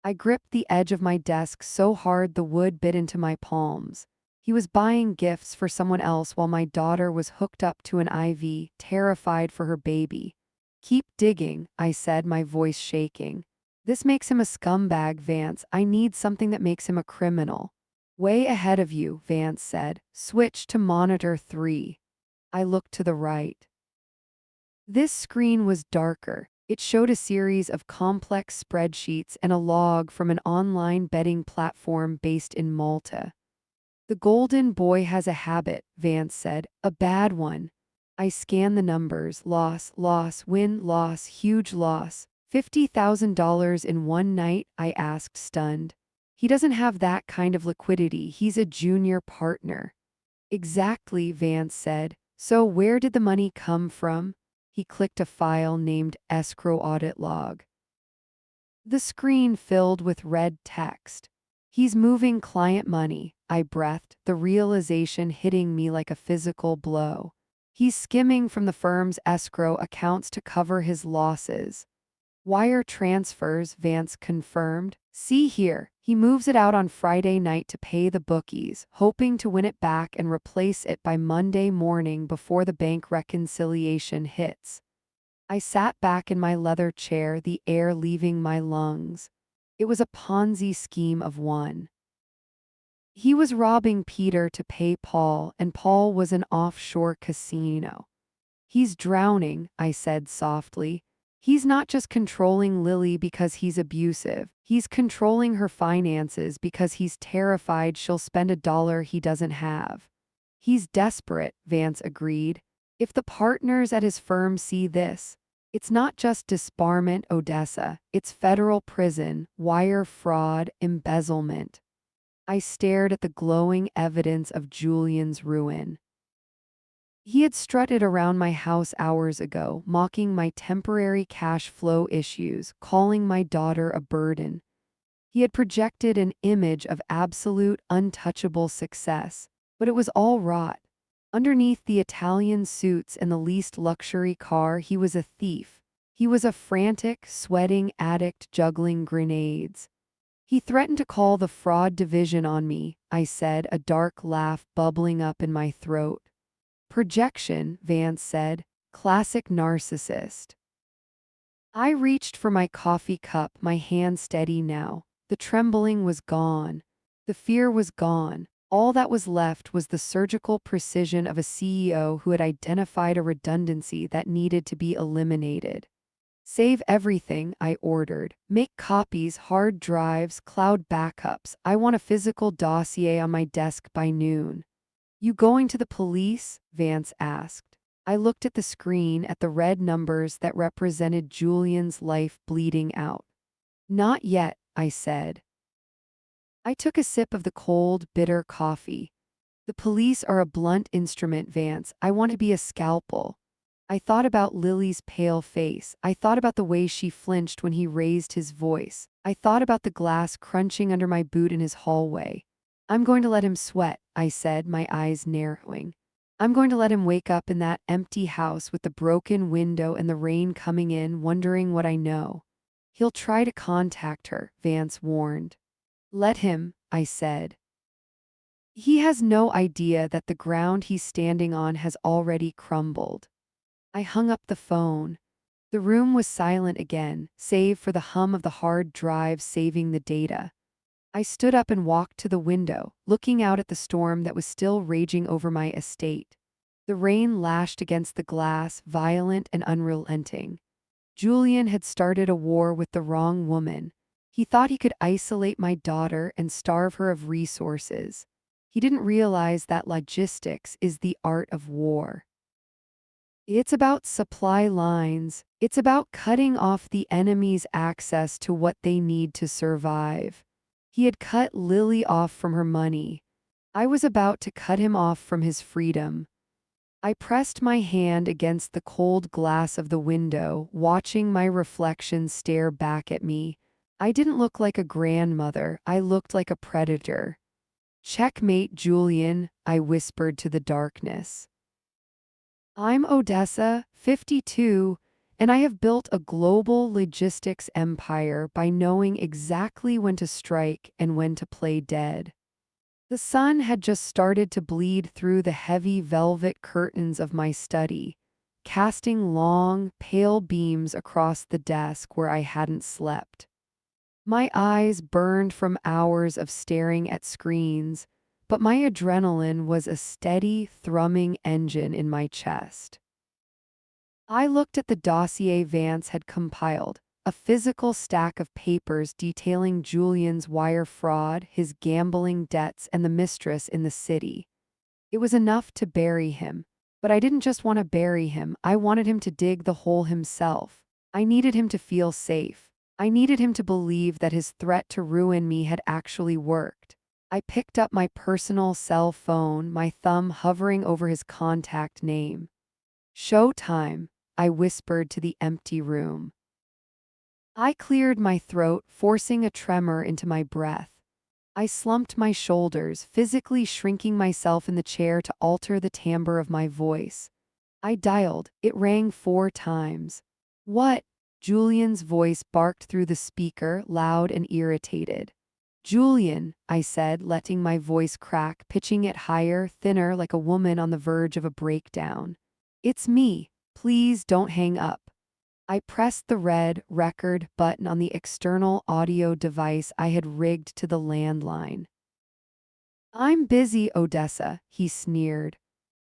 I gripped the edge of my desk so hard the wood bit into my palms. He was buying gifts for someone else while my daughter was hooked up to an IV, terrified for her baby. "Keep digging," I said, my voice shaking. "This makes him a scumbag, Vance. I need something that makes him a criminal." "Way ahead of you," Vance said. "Switch to monitor 3. I looked to the right. This screen was darker. It showed a series of complex spreadsheets and a log from an online betting platform based in Malta. "The golden boy has a habit," Vance said. "A bad one." I scanned the numbers. Loss, loss, win, loss, huge loss. $50,000 in one night, I asked, stunned. "He doesn't have that kind of liquidity. He's a junior partner." "Exactly," Vance said. "So where did the money come from?" He clicked a file named Escrow Audit Log. The screen filled with red text. "He's moving client money," I breathed, the realization hitting me like a physical blow. "He's skimming from the firm's escrow accounts to cover his losses." "Wire transfers," Vance confirmed. "See here, he moves it out on Friday night to pay the bookies, hoping to win it back and replace it by Monday morning before the bank reconciliation hits." I sat back in my leather chair, the air leaving my lungs. It was a Ponzi scheme of one. He was robbing Peter to pay Paul, and Paul was an offshore casino. "He's drowning," I said softly. "He's not just controlling Lily because he's abusive. He's controlling her finances because he's terrified she'll spend a dollar he doesn't have." "He's desperate," Vance agreed. "If the partners at his firm see this, it's not just disbarment, Odessa. It's federal prison, wire fraud, embezzlement." I stared at the glowing evidence of Julian's ruin. He had strutted around my house hours ago, mocking my temporary cash flow issues, calling my daughter a burden. He had projected an image of absolute, untouchable success, but it was all rot. Underneath the Italian suits and the least luxury car, he was a thief. He was a frantic, sweating addict juggling grenades. "He threatened to call the fraud division on me," I said, a dark laugh bubbling up in my throat. "Projection," Vance said. "Classic narcissist." I reached for my coffee cup, my hand steady now. The trembling was gone. The fear was gone. All that was left was the surgical precision of a CEO who had identified a redundancy that needed to be eliminated. "Save everything," I ordered. "Make copies, hard drives, cloud backups. I want a physical dossier on my desk by noon." "You going to the police?" Vance asked. I looked at the screen, at the red numbers that represented Julian's life bleeding out. "Not yet," I said. I took a sip of the cold, bitter coffee. "The police are a blunt instrument, Vance. I want to be a scalpel." I thought about Lily's pale face. I thought about the way she flinched when he raised his voice. I thought about the glass crunching under my boot in his hallway. "I'm going to let him sweat," I said, my eyes narrowing. "I'm going to let him wake up in that empty house with the broken window and the rain coming in, wondering what I know." "He'll try to contact her," Vance warned. "Let him," I said. "He has no idea that the ground he's standing on has already crumbled." I hung up the phone. The room was silent again, save for the hum of the hard drive saving the data. I stood up and walked to the window, looking out at the storm that was still raging over my estate. The rain lashed against the glass, violent and unrelenting. Julian had started a war with the wrong woman. He thought he could isolate my daughter and starve her of resources. He didn't realize that logistics is the art of war. It's about supply lines. It's about cutting off the enemy's access to what they need to survive. He had cut Lily off from her money. I was about to cut him off from his freedom. I pressed my hand against the cold glass of the window, watching my reflection stare back at me. I didn't look like a grandmother, I looked like a predator. "Checkmate, Julian," I whispered to the darkness. "I'm Odessa, 52, and I have built a global logistics empire by knowing exactly when to strike and when to play dead." The sun had just started to bleed through the heavy velvet curtains of my study, casting long, pale beams across the desk where I hadn't slept. My eyes burned from hours of staring at screens, but my adrenaline was a steady, thrumming engine in my chest. I looked at the dossier Vance had compiled, a physical stack of papers detailing Julian's wire fraud, his gambling debts, and the mistress in the city. It was enough to bury him. But I didn't just want to bury him, I wanted him to dig the hole himself. I needed him to feel safe. I needed him to believe that his threat to ruin me had actually worked. I picked up my personal cell phone, my thumb hovering over his contact name. "Showtime," I whispered to the empty room. I cleared my throat, forcing a tremor into my breath. I slumped my shoulders, physically shrinking myself in the chair to alter the timbre of my voice. I dialed. It rang 4 times. "What?" Julian's voice barked through the speaker, loud and irritated. "Julian," I said, letting my voice crack, pitching it higher, thinner, like a woman on the verge of a breakdown. "It's me. Please don't hang up." I pressed the red record button on the external audio device I had rigged to the landline. "I'm busy, Odessa," he sneered.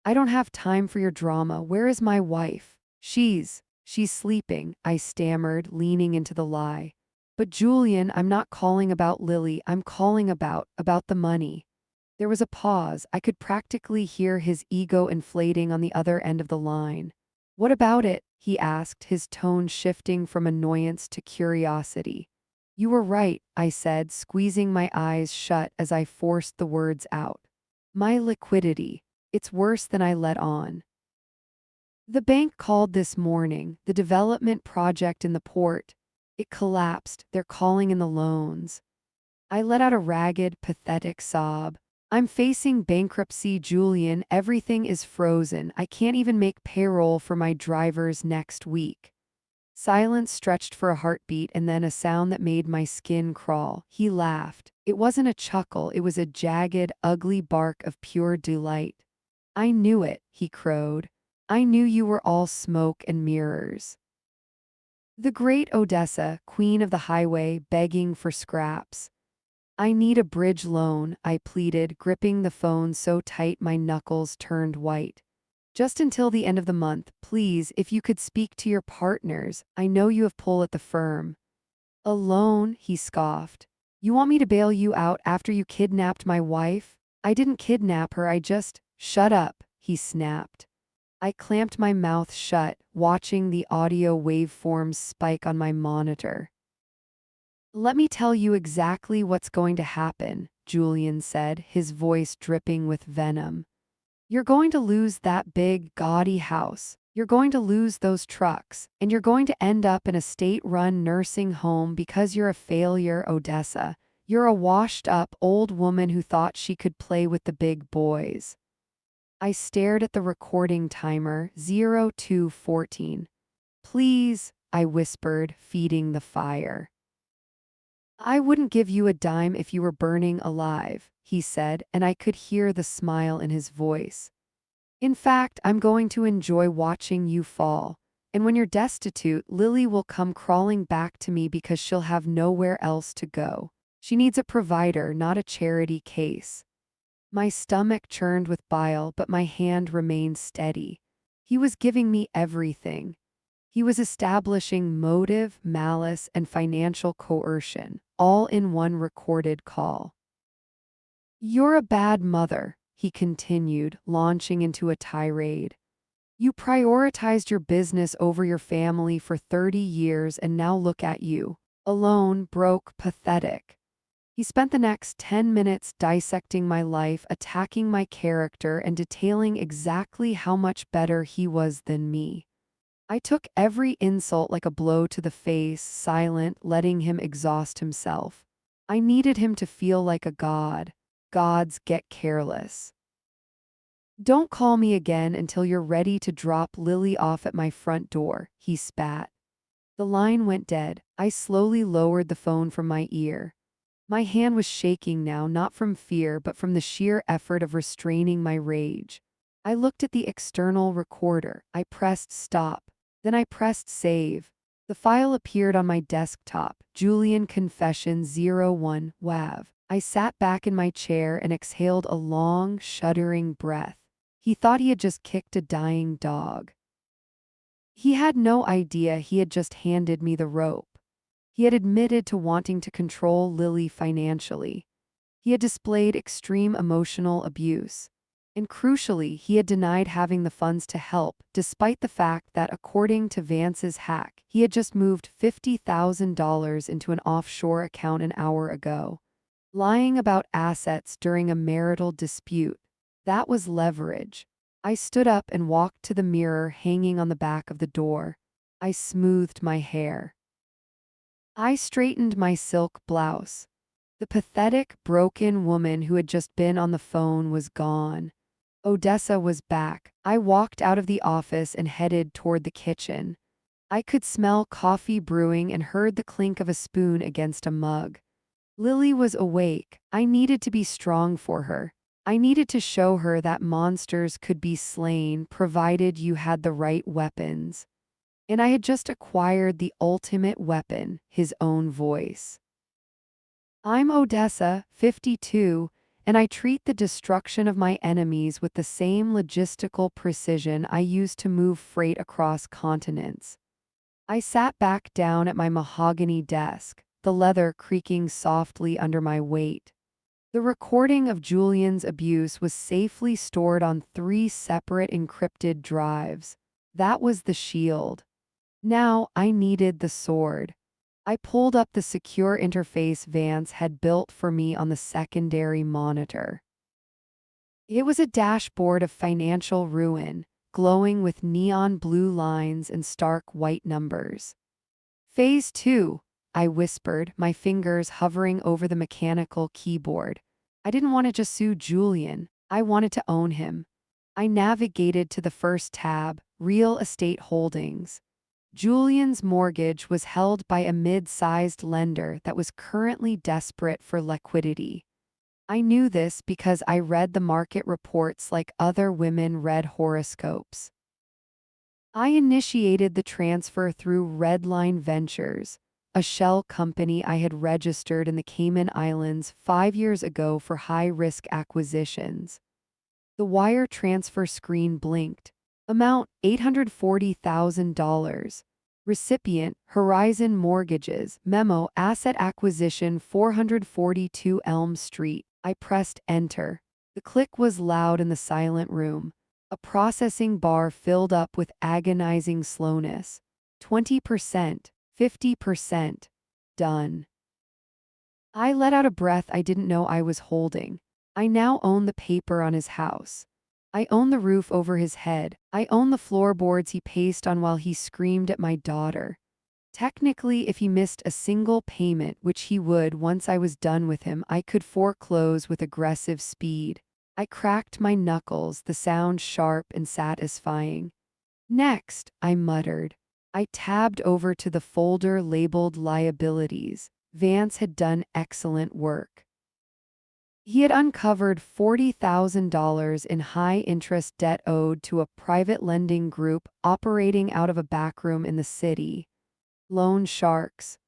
"I don't have time for your drama. Where is my wife?" She's sleeping," I stammered, leaning into the lie. "But Julian, I'm not calling about Lily, I'm calling about the money." There was a pause. I could practically hear his ego inflating on the other end of the line. "What about it?" he asked, his tone shifting from annoyance to curiosity. "You were right," I said, squeezing my eyes shut as I forced the words out. "My liquidity. It's worse than I let on. The bank called this morning, the development project in the port. It collapsed. They're calling in the loans." I let out a ragged, pathetic sob. "I'm facing bankruptcy, Julian. Everything is frozen. I can't even make payroll for my drivers next week." Silence stretched for a heartbeat and then a sound that made my skin crawl. He laughed. It wasn't a chuckle, it was a jagged, ugly bark of pure delight. "I knew it," he crowed. "I knew you were all smoke and mirrors." The great Odessa, queen of the highway, begging for scraps. "I need a bridge loan," I pleaded, gripping the phone so tight my knuckles turned white. "Just until the end of the month, please, if you could speak to your partners. I know you have pull at the firm." "A loan?" he scoffed. "You want me to bail you out after you kidnapped my wife?" "I didn't kidnap her, I just—" "Shut up," he snapped. I clamped my mouth shut, watching the audio waveforms spike on my monitor. "Let me tell you exactly what's going to happen," Julian said, his voice dripping with venom. "You're going to lose that big, gaudy house. You're going to lose those trucks. And you're going to end up in a state-run nursing home because you're a failure, Odessa. You're a washed-up old woman who thought she could play with the big boys." I stared at the recording timer, 02:14. "Please," I whispered, feeding the fire. "I wouldn't give you a dime if you were burning alive," he said, and I could hear the smile in his voice. "In fact, I'm going to enjoy watching you fall. And when you're destitute, Lily will come crawling back to me because she'll have nowhere else to go." She needs a provider, not a charity case. My stomach churned with bile, but my hand remained steady. He was giving me everything. He was establishing motive, malice, and financial coercion, all in one recorded call. "You're a bad mother," he continued, launching into a tirade. "You prioritized your business over your family for 30 years, and now look at you. Alone, broke, pathetic." He spent the next 10 minutes dissecting my life, attacking my character, and detailing exactly how much better he was than me. I took every insult like a blow to the face, silent, letting him exhaust himself. I needed him to feel like a god. Gods get careless. "Don't call me again until you're ready to drop Lily off at my front door," he spat. The line went dead. I slowly lowered the phone from my ear. My hand was shaking now, not from fear, but from the sheer effort of restraining my rage. I looked at the external recorder. I pressed stop. Then I pressed save. The file appeared on my desktop. Julian Confession 01 WAV. I sat back in my chair and exhaled a long, shuddering breath. He thought he had just kicked a dying dog. He had no idea he had just handed me the rope. He had admitted to wanting to control Lily financially. He had displayed extreme emotional abuse. And crucially, he had denied having the funds to help, despite the fact that, according to Vance's hack, he had just moved $50,000 into an offshore account an hour ago. Lying about assets during a marital dispute. That was leverage. I stood up and walked to the mirror hanging on the back of the door. I smoothed my hair. I straightened my silk blouse. The pathetic, broken woman who had just been on the phone was gone. Odessa was back. I walked out of the office and headed toward the kitchen. I could smell coffee brewing and heard the clink of a spoon against a mug. Lily was awake. I needed to be strong for her. I needed to show her that monsters could be slain provided you had the right weapons. And I had just acquired the ultimate weapon, his own voice. "I'm Odessa, 52, and I treat the destruction of my enemies with the same logistical precision I use to move freight across continents." I sat back down at my mahogany desk, the leather creaking softly under my weight. The recording of Julian's abuse was safely stored on 3 separate encrypted drives. That was the shield. Now I needed the sword. I pulled up the secure interface Vance had built for me on the secondary monitor. It was a dashboard of financial ruin, glowing with neon blue lines and stark white numbers. "Phase 2, I whispered, my fingers hovering over the mechanical keyboard. I didn't want to just sue Julian. I wanted to own him. I navigated to the first tab, Real Estate Holdings. Julian's mortgage was held by a mid-sized lender that was currently desperate for liquidity. I knew this because I read the market reports like other women read horoscopes. I initiated the transfer through Redline Ventures, a shell company I had registered in the Cayman Islands 5 years ago for high-risk acquisitions. The wire transfer screen blinked. Amount $840,000. Recipient Horizon Mortgages. Memo Asset Acquisition 442 Elm Street. I pressed enter. The click was loud in the silent room. A processing bar filled up with agonizing slowness. 20%, 50%. Done. I let out a breath I didn't know I was holding. I now own the paper on his house. I own the roof over his head. I own the floorboards he paced on while he screamed at my daughter. Technically, if he missed a single payment, which he would once I was done with him, I could foreclose with aggressive speed. I cracked my knuckles, the sound sharp and satisfying. "Next," I muttered. I tabbed over to the folder labeled Liabilities. Vance had done excellent work. He had uncovered $40,000 in high-interest debt owed to a private lending group operating out of a backroom in the city. Loan sharks.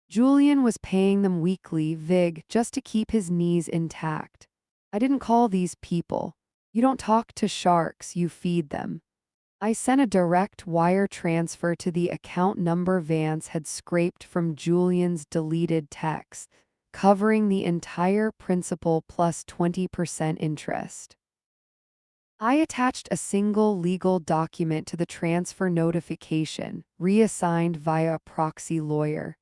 Julian was paying them weekly, vig, just to keep his knees intact. I didn't call these people. You don't talk to sharks, you feed them. I sent a direct wire transfer to the account number Vance had scraped from Julian's deleted text, covering the entire principal plus 20% interest. I attached a single legal document to the transfer notification, reassigned via a proxy lawyer.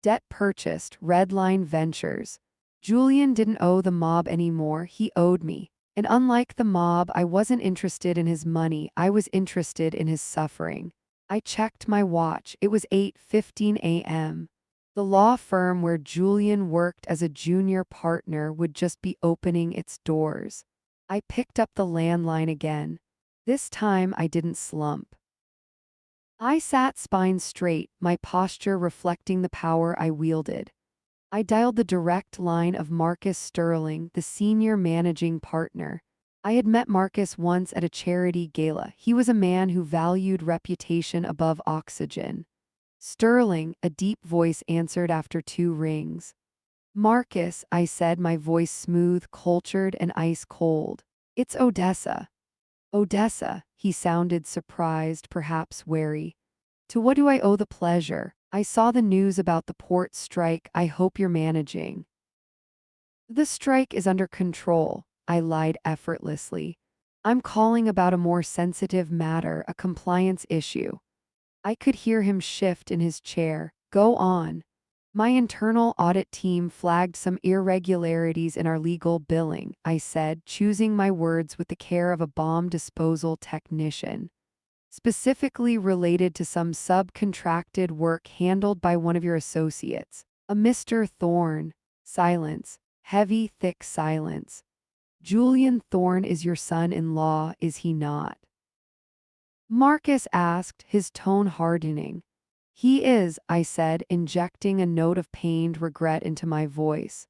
Debt purchased, Redline Ventures. Julian didn't owe the mob anymore, he owed me. And unlike the mob, I wasn't interested in his money, I was interested in his suffering. I checked my watch, it was 8:15 a.m. The law firm where Julian worked as a junior partner would just be opening its doors. I picked up the landline again. This time I didn't slump. I sat spine straight, my posture reflecting the power I wielded. I dialed the direct line of Marcus Sterling, the senior managing partner. I had met Marcus once at a charity gala. He was a man who valued reputation above oxygen. Sterling, a deep voice answered after 2 rings. Marcus, I said, my voice smooth, cultured, and ice cold. It's Odessa. Odessa, he sounded surprised, perhaps wary. To what do I owe the pleasure? I saw the news about the port strike. I hope you're managing. The strike is under control, I lied effortlessly. I'm calling about a more sensitive matter, a compliance issue. I could hear him shift in his chair. Go on. My internal audit team flagged some irregularities in our legal billing, I said, choosing my words with the care of a bomb disposal technician. Specifically related to some subcontracted work handled by one of your associates, a Mr. Thorne. Silence. Heavy, thick silence. Julian Thorne is your son-in-law, is he not? Marcus asked, his tone hardening. He is, I said, injecting a note of pained regret into my voice.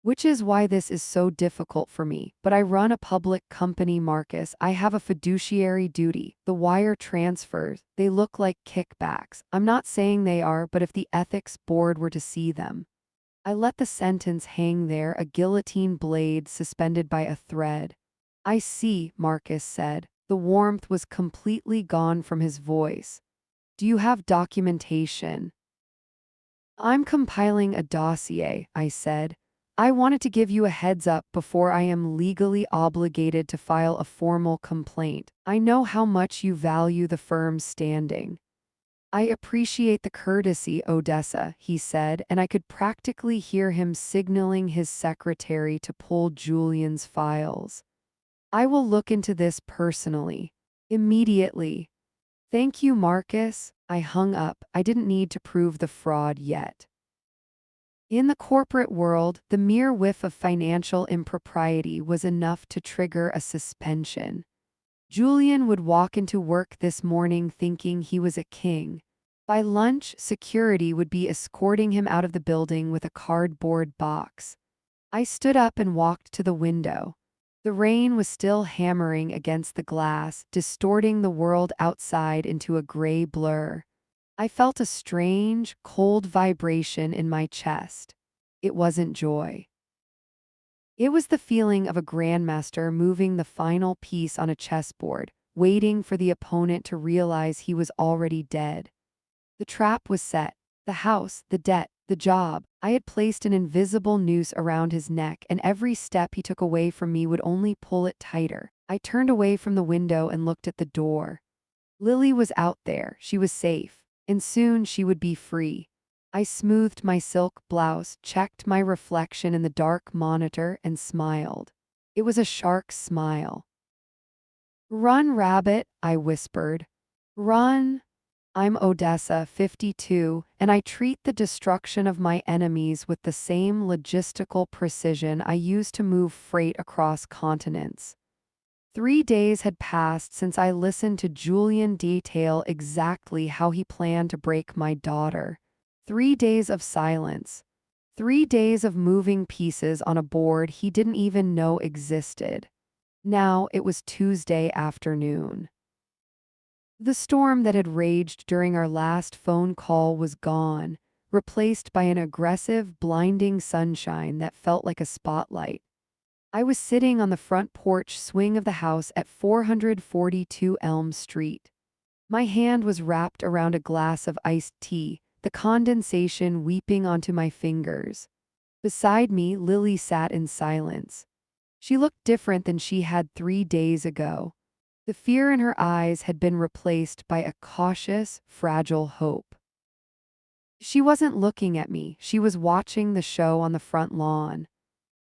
Which is why this is so difficult for me. But I run a public company, Marcus. I have a fiduciary duty. The wire transfers, they look like kickbacks. I'm not saying they are, but if the ethics board were to see them. I let the sentence hang there, a guillotine blade suspended by a thread. I see, Marcus said. The warmth was completely gone from his voice. Do you have documentation? I'm compiling a dossier, I said. I wanted to give you a heads up before I am legally obligated to file a formal complaint. I know how much you value the firm's standing. I appreciate the courtesy, Odessa, he said, and I could practically hear him signaling his secretary to pull Julian's files. I will look into this personally. Immediately. Thank you, Marcus. I hung up. I didn't need to prove the fraud yet. In the corporate world, the mere whiff of financial impropriety was enough to trigger a suspension. Julian would walk into work this morning thinking he was a king. By lunch, security would be escorting him out of the building with a cardboard box. I stood up and walked to the window. The rain was still hammering against the glass, distorting the world outside into a gray blur. I felt a strange, cold vibration in my chest. It wasn't joy. It was the feeling of a grandmaster moving the final piece on a chessboard, waiting for the opponent to realize he was already dead. The trap was set. The house, the debt, the job. I had placed an invisible noose around his neck, and every step he took away from me would only pull it tighter. I turned away from the window and looked at the door. Lily was out there. She was safe. And soon she would be free. I smoothed my silk blouse, checked my reflection in the dark monitor, and smiled. It was a shark's smile. Run, rabbit, I whispered. Run. I'm Odessa, 52, and I treat the destruction of my enemies with the same logistical precision I use to move freight across continents. 3 days had passed since I listened to Julian detail exactly how he planned to break my daughter. 3 days of silence. 3 days of moving pieces on a board he didn't even know existed. Now it was Tuesday afternoon. The storm that had raged during our last phone call was gone, replaced by an aggressive, blinding sunshine that felt like a spotlight. I was sitting on the front porch swing of the house at 442 Elm Street. My hand was wrapped around a glass of iced tea, the condensation weeping onto my fingers. Beside me, Lily sat in silence. She looked different than she had 3 days ago. The fear in her eyes had been replaced by a cautious, fragile hope. She wasn't looking at me, she was watching the show on the front lawn.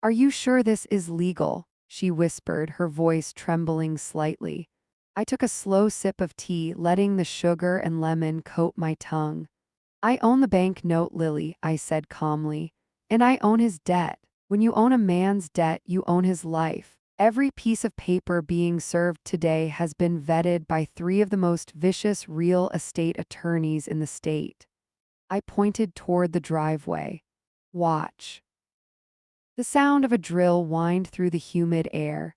"Are you sure this is legal?" she whispered, her voice trembling slightly. I took a slow sip of tea, letting the sugar and lemon coat my tongue. "I own the bank note, Lily," I said calmly. "And I own his debt. When you own a man's debt, you own his life. Every piece of paper being served today has been vetted by 3 of the most vicious real estate attorneys in the state." I pointed toward the driveway. "Watch." The sound of a drill whined through the humid air.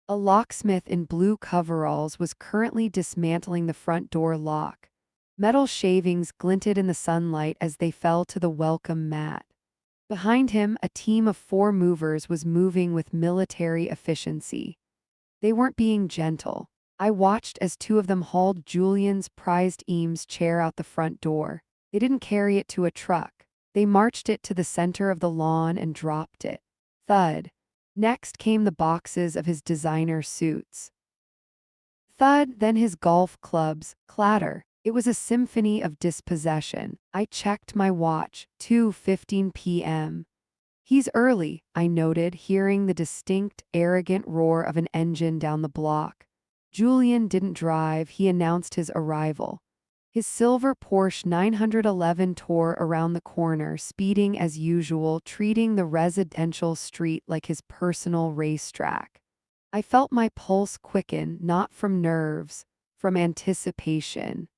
A locksmith in blue coveralls was currently dismantling the front door lock. Metal shavings glinted in the sunlight as they fell to the welcome mat. Behind him, a team of 4 movers was moving with military efficiency. They weren't being gentle. I watched as 2 of them hauled Julian's prized Eames chair out the front door. They didn't carry it to a truck. They marched it to the center of the lawn and dropped it. Thud. Next came the boxes of his designer suits. Thud, then his golf clubs. Clatter. It was a symphony of dispossession. I checked my watch. 2:15 p.m. "He's early," I noted, hearing the distinct, arrogant roar of an engine down the block. Julian didn't drive, he announced his arrival. His silver Porsche 911 tore around the corner, speeding as usual, treating the residential street like his personal racetrack. I felt my pulse quicken, not from nerves, from anticipation.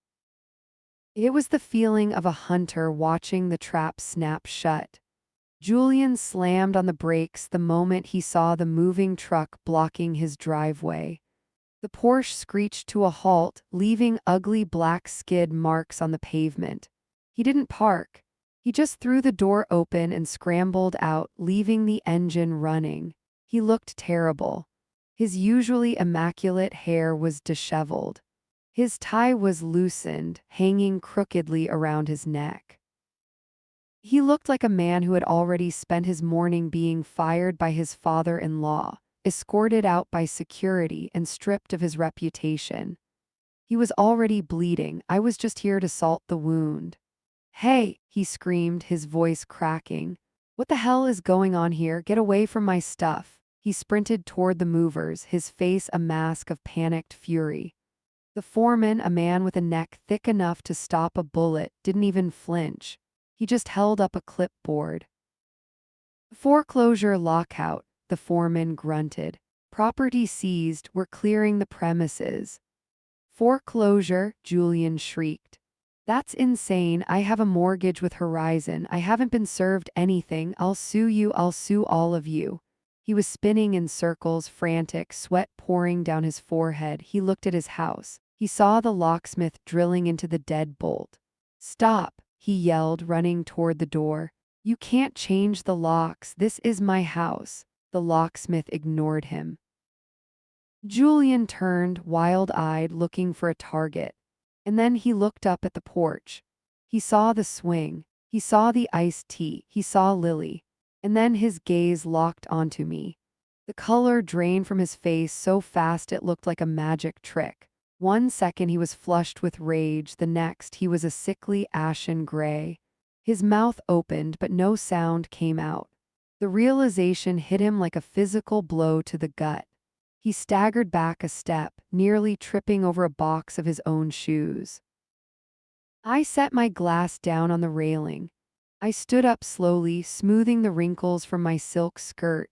It was the feeling of a hunter watching the trap snap shut. Julian slammed on the brakes the moment he saw the moving truck blocking his driveway. The Porsche screeched to a halt, leaving ugly black skid marks on the pavement. He didn't park. He just threw the door open and scrambled out, leaving the engine running. He looked terrible. His usually immaculate hair was disheveled. His tie was loosened, hanging crookedly around his neck. He looked like a man who had already spent his morning being fired by his father-in-law, escorted out by security and stripped of his reputation. He was already bleeding. I was just here to salt the wound. "Hey!" he screamed, his voice cracking. "What the hell is going on here? Get away from my stuff." He sprinted toward the movers, his face a mask of panicked fury. The foreman, a man with a neck thick enough to stop a bullet, didn't even flinch. He just held up a clipboard. "Foreclosure lockout," the foreman grunted. "Property seized, we're clearing the premises." "Foreclosure," Julian shrieked. "That's insane. I have a mortgage with Horizon. I haven't been served anything. I'll sue you. I'll sue all of you." He was spinning in circles, frantic, sweat pouring down his forehead. He looked at his house. He saw the locksmith drilling into the deadbolt. "Stop," he yelled, running toward the door. "You can't change the locks. This is my house." The locksmith ignored him. Julian turned, wild-eyed, looking for a target. And then he looked up at the porch. He saw the swing. He saw the iced tea. He saw Lily. And then his gaze locked onto me. The color drained from his face so fast it looked like a magic trick. 1 second he was flushed with rage, the next he was a sickly ashen gray. His mouth opened, but no sound came out. The realization hit him like a physical blow to the gut. He staggered back a step, nearly tripping over a box of his own shoes. I set my glass down on the railing. I stood up slowly, smoothing the wrinkles from my silk skirt.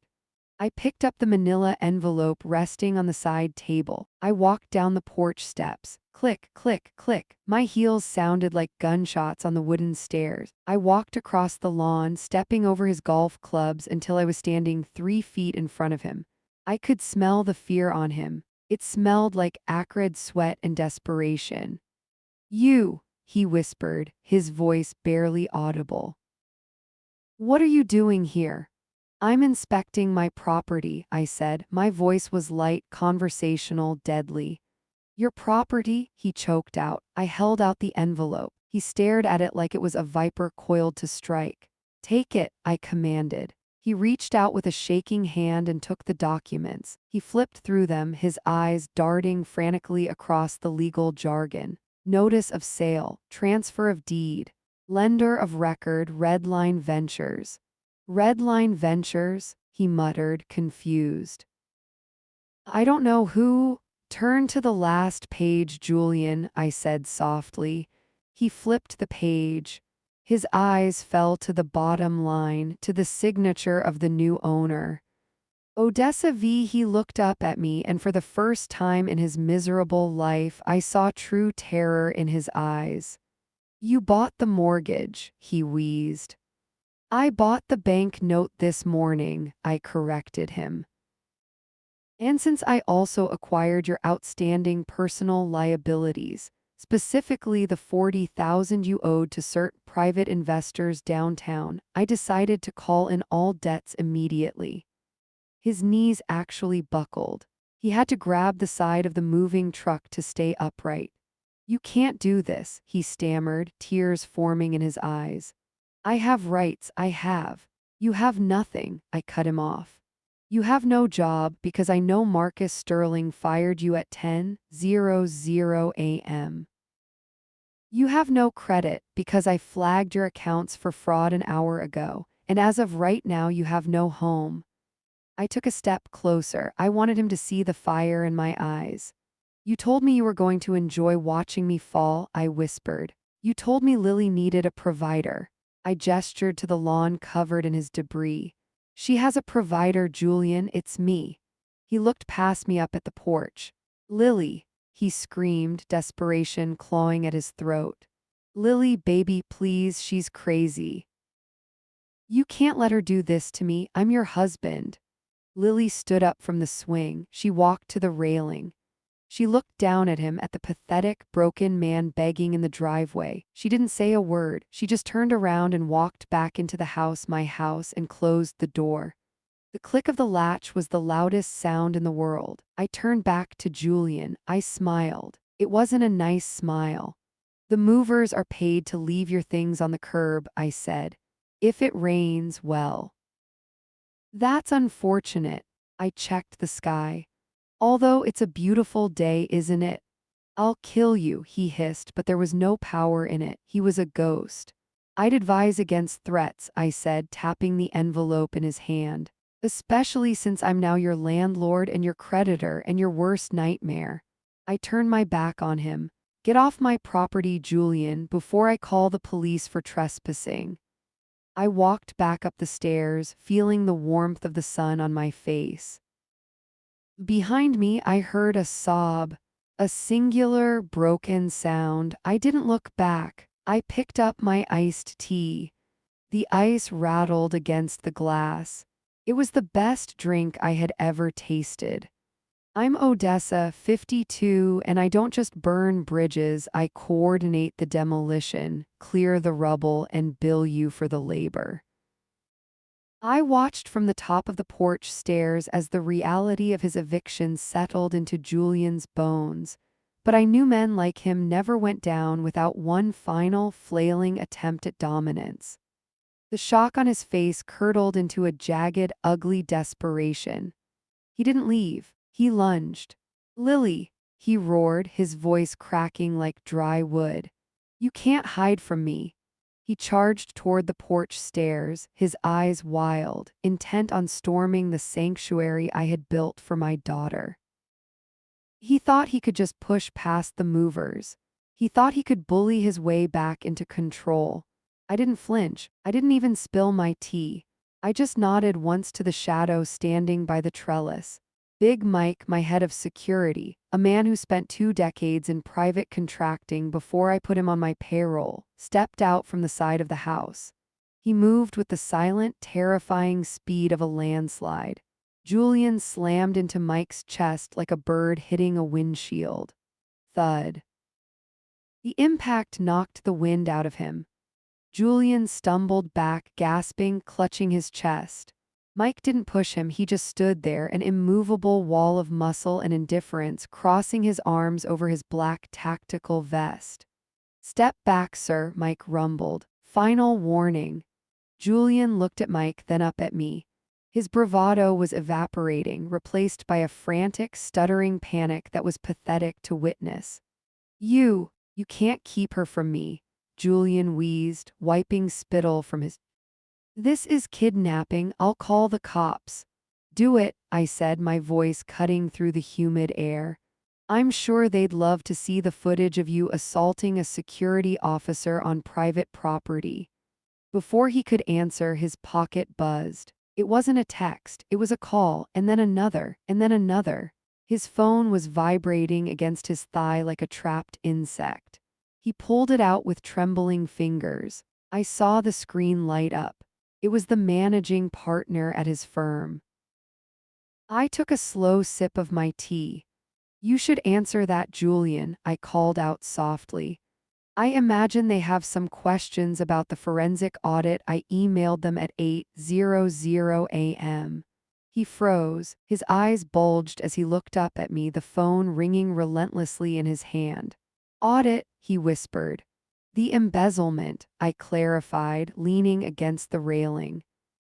I picked up the manila envelope resting on the side table. I walked down the porch steps. Click, click, click. My heels sounded like gunshots on the wooden stairs. I walked across the lawn, stepping over his golf clubs until I was standing 3 feet in front of him. I could smell the fear on him. It smelled like acrid sweat and desperation. "You!" he whispered, his voice barely audible. What are you doing here? I'm inspecting my property, I said. My voice was light, conversational, deadly. Your property? He choked out. I held out the envelope. He stared at it like it was a viper coiled to strike. Take it, I commanded. He reached out with a shaking hand and took the documents. He flipped through them, his eyes darting frantically across the legal jargon. Notice of sale, transfer of deed, lender of record, Redline Ventures. Redline Ventures, he muttered, confused. I don't know who. Turn to the last page, Julian, I said softly. He flipped the page. His eyes fell to the bottom line, to the signature of the new owner. Odessa V. He looked up at me, and for the first time in his miserable life, I saw true terror in his eyes. You bought the mortgage, he wheezed. I bought the bank note this morning, I corrected him. And since I also acquired your outstanding personal liabilities, specifically the $40,000 you owed to certain private investors downtown, I decided to call in all debts immediately. His knees actually buckled. He had to grab the side of the moving truck to stay upright. You can't do this, he stammered, tears forming in his eyes. I have rights, I have. You have nothing, I cut him off. You have no job because I know Marcus Sterling fired you at 10:00 a.m. You have no credit because I flagged your accounts for fraud an hour ago, and as of right now you have no home. I took a step closer. I wanted him to see the fire in my eyes. You told me you were going to enjoy watching me fall, I whispered. You told me Lily needed a provider. I gestured to the lawn covered in his debris. She has a provider, Julian, it's me. He looked past me up at the porch. Lily, he screamed, desperation clawing at his throat. Lily, baby, please, she's crazy. You can't let her do this to me, I'm your husband. Lily stood up from the swing. She walked to the railing. She looked down at him, at the pathetic, broken man begging in the driveway. She didn't say a word. She just turned around and walked back into the house, my house, and closed the door. The click of the latch was the loudest sound in the world. I turned back to Julian. I smiled. It wasn't a nice smile. The movers are paid to leave your things on the curb, I said. If it rains, well. That's unfortunate. I checked the sky. Although it's a beautiful day, isn't it? I'll kill you, he hissed, but there was no power in it. He was a ghost. I'd advise against threats, I said, tapping the envelope in his hand. Especially since I'm now your landlord and your creditor and your worst nightmare. I turned my back on him. Get off my property, Julian, before I call the police for trespassing. I walked back up the stairs, feeling the warmth of the sun on my face. Behind me, I heard a sob, a singular, broken sound. I didn't look back. I picked up my iced tea. The ice rattled against the glass. It was the best drink I had ever tasted. I'm Odessa, 52, and I don't just burn bridges, I coordinate the demolition, clear the rubble, and bill you for the labor. I watched from the top of the porch stairs as the reality of his eviction settled into Julian's bones, but I knew men like him never went down without one final, flailing attempt at dominance. The shock on his face curdled into a jagged, ugly desperation. He didn't leave. He lunged. Lily, he roared, his voice cracking like dry wood. You can't hide from me. He charged toward the porch stairs, his eyes wild, intent on storming the sanctuary I had built for my daughter. He thought he could just push past the movers. He thought he could bully his way back into control. I didn't flinch. I didn't even spill my tea. I just nodded once to the shadow standing by the trellis. Big Mike, my head of security, a man who spent 2 decades in private contracting before I put him on my payroll, stepped out from the side of the house. He moved with the silent, terrifying speed of a landslide. Julian slammed into Mike's chest like a bird hitting a windshield. Thud. The impact knocked the wind out of him. Julian stumbled back, gasping, clutching his chest. Mike didn't push him, he just stood there, an immovable wall of muscle and indifference, crossing his arms over his black tactical vest. "Step back, sir," Mike rumbled. "Final warning." Julian looked at Mike, then up at me. His bravado was evaporating, replaced by a frantic, stuttering panic that was pathetic to witness. You can't keep her from me," Julian wheezed, wiping spittle from his. "This is kidnapping, I'll call the cops." "Do it," I said, my voice cutting through the humid air. "I'm sure they'd love to see the footage of you assaulting a security officer on private property." Before he could answer, his pocket buzzed. It wasn't a text, it was a call, and then another, and then another. His phone was vibrating against his thigh like a trapped insect. He pulled it out with trembling fingers. I saw the screen light up. It was the managing partner at his firm. I took a slow sip of my tea. "You should answer that, Julian," I called out softly. "I imagine they have some questions about the forensic audit I emailed them at 8:00 a.m. He froze, his eyes bulged as he looked up at me, the phone ringing relentlessly in his hand. "Audit," he whispered. "The embezzlement," I clarified, leaning against the railing.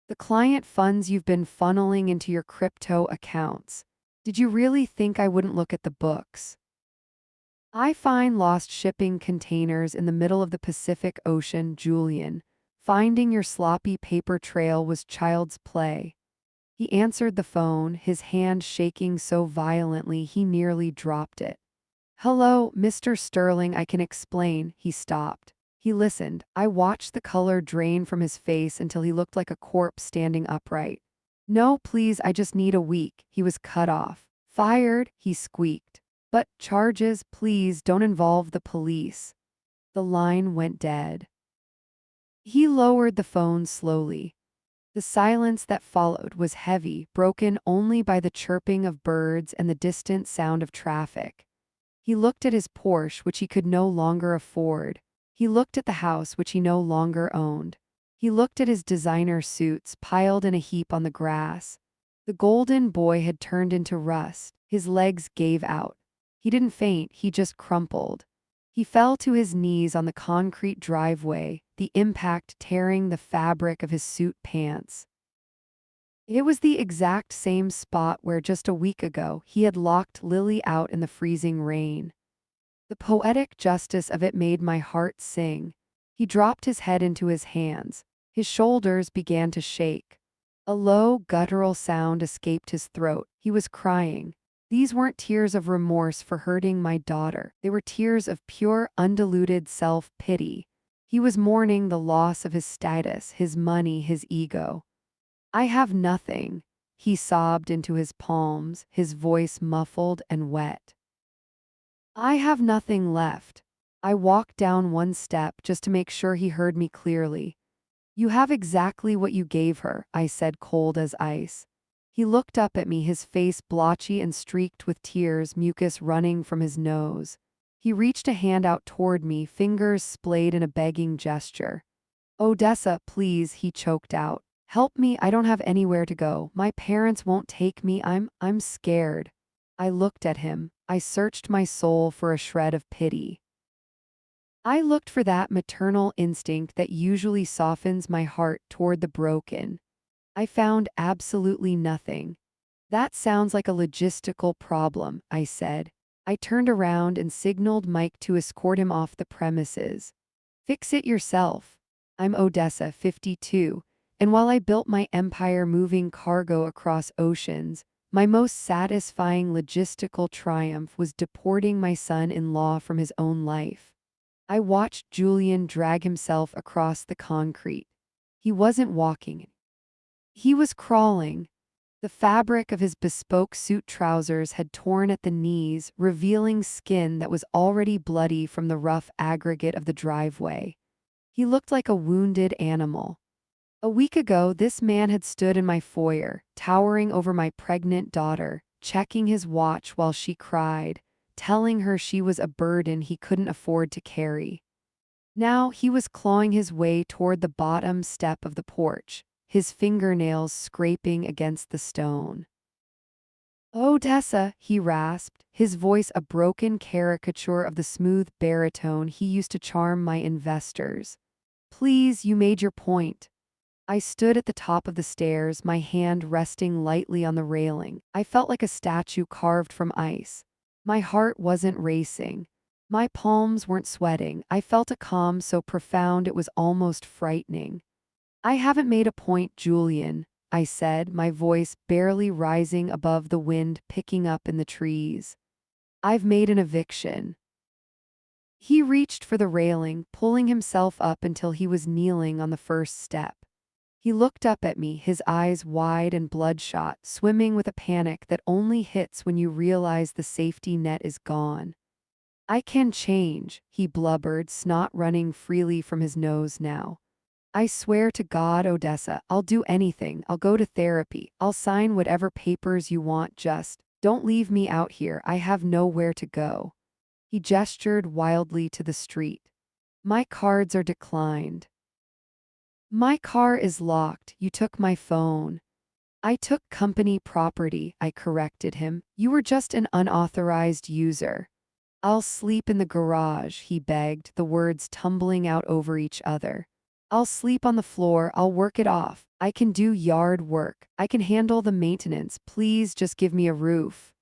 "The client funds you've been funneling into your crypto accounts. Did you really think I wouldn't look at the books? I find lost shipping containers in the middle of the Pacific Ocean, Julian. Finding your sloppy paper trail was child's play." He answered the phone, his hand shaking so violently he nearly dropped it. "Hello, Mr. Sterling, I can explain." He stopped. He listened. I watched the color drain from his face until he looked like a corpse standing upright. "No, please, I just need a week." He was cut off. "Fired," he squeaked. "But charges, please don't involve the police." The line went dead. He lowered the phone slowly. The silence that followed was heavy, broken only by the chirping of birds and the distant sound of traffic. He looked at his Porsche, which he could no longer afford. He looked at the house, which he no longer owned. He looked at his designer suits piled in a heap on the grass. The golden boy had turned into rust. His legs gave out. He didn't faint, he just crumpled. He fell to his knees on the concrete driveway, the impact tearing the fabric of his suit pants. It was the exact same spot where just a week ago he had locked Lily out in the freezing rain. The poetic justice of it made my heart sing. He dropped his head into his hands. His shoulders began to shake. A low, guttural sound escaped his throat. He was crying. These weren't tears of remorse for hurting my daughter. They were tears of pure, undiluted self-pity. He was mourning the loss of his status, his money, his ego. "I have nothing," he sobbed into his palms, his voice muffled and wet. "I have nothing left." I walked down one step just to make sure he heard me clearly. "You have exactly what you gave her," I said, cold as ice. He looked up at me, his face blotchy and streaked with tears, mucus running from his nose. He reached a hand out toward me, fingers splayed in a begging gesture. "Odessa, please," he choked out. "Help me, I don't have anywhere to go. My parents won't take me, I'm scared." I looked at him. I searched my soul for a shred of pity. I looked for that maternal instinct that usually softens my heart toward the broken. I found absolutely nothing. "That sounds like a logistical problem," I said. I turned around and signaled Mike to escort him off the premises. "Fix it yourself." I'm Odessa, 52, and while I built my empire moving cargo across oceans, my most satisfying logistical triumph was deporting my son-in-law from his own life. I watched Julian drag himself across the concrete. He wasn't walking. He was crawling. The fabric of his bespoke suit trousers had torn at the knees, revealing skin that was already bloody from the rough aggregate of the driveway. He looked like a wounded animal. A week ago, this man had stood in my foyer, towering over my pregnant daughter, checking his watch while she cried, telling her she was a burden he couldn't afford to carry. Now he was clawing his way toward the bottom step of the porch, his fingernails scraping against the stone. "Oh, Tessa," he rasped, his voice a broken caricature of the smooth baritone he used to charm my investors. "Please, you made your point." I stood at the top of the stairs, my hand resting lightly on the railing. I felt like a statue carved from ice. My heart wasn't racing. My palms weren't sweating. I felt a calm so profound it was almost frightening. "I haven't made a point, Julian," I said, my voice barely rising above the wind picking up in the trees. "I've made an eviction." He reached for the railing, pulling himself up until he was kneeling on the first step. He looked up at me, his eyes wide and bloodshot, swimming with a panic that only hits when you realize the safety net is gone. "I can change," he blubbered, snot running freely from his nose now. "I swear to God, Odessa, I'll do anything. I'll go to therapy. I'll sign whatever papers you want, just don't leave me out here. I have nowhere to go." He gestured wildly to the street. "My cards are declined." "My car is locked. You took my phone." "I took company property," I corrected him. "You were just an unauthorized user." "I'll sleep in the garage," he begged, the words tumbling out over each other. "I'll sleep on the floor. I'll work it off. I can do yard work. I can handle the maintenance. Please just give me a roof."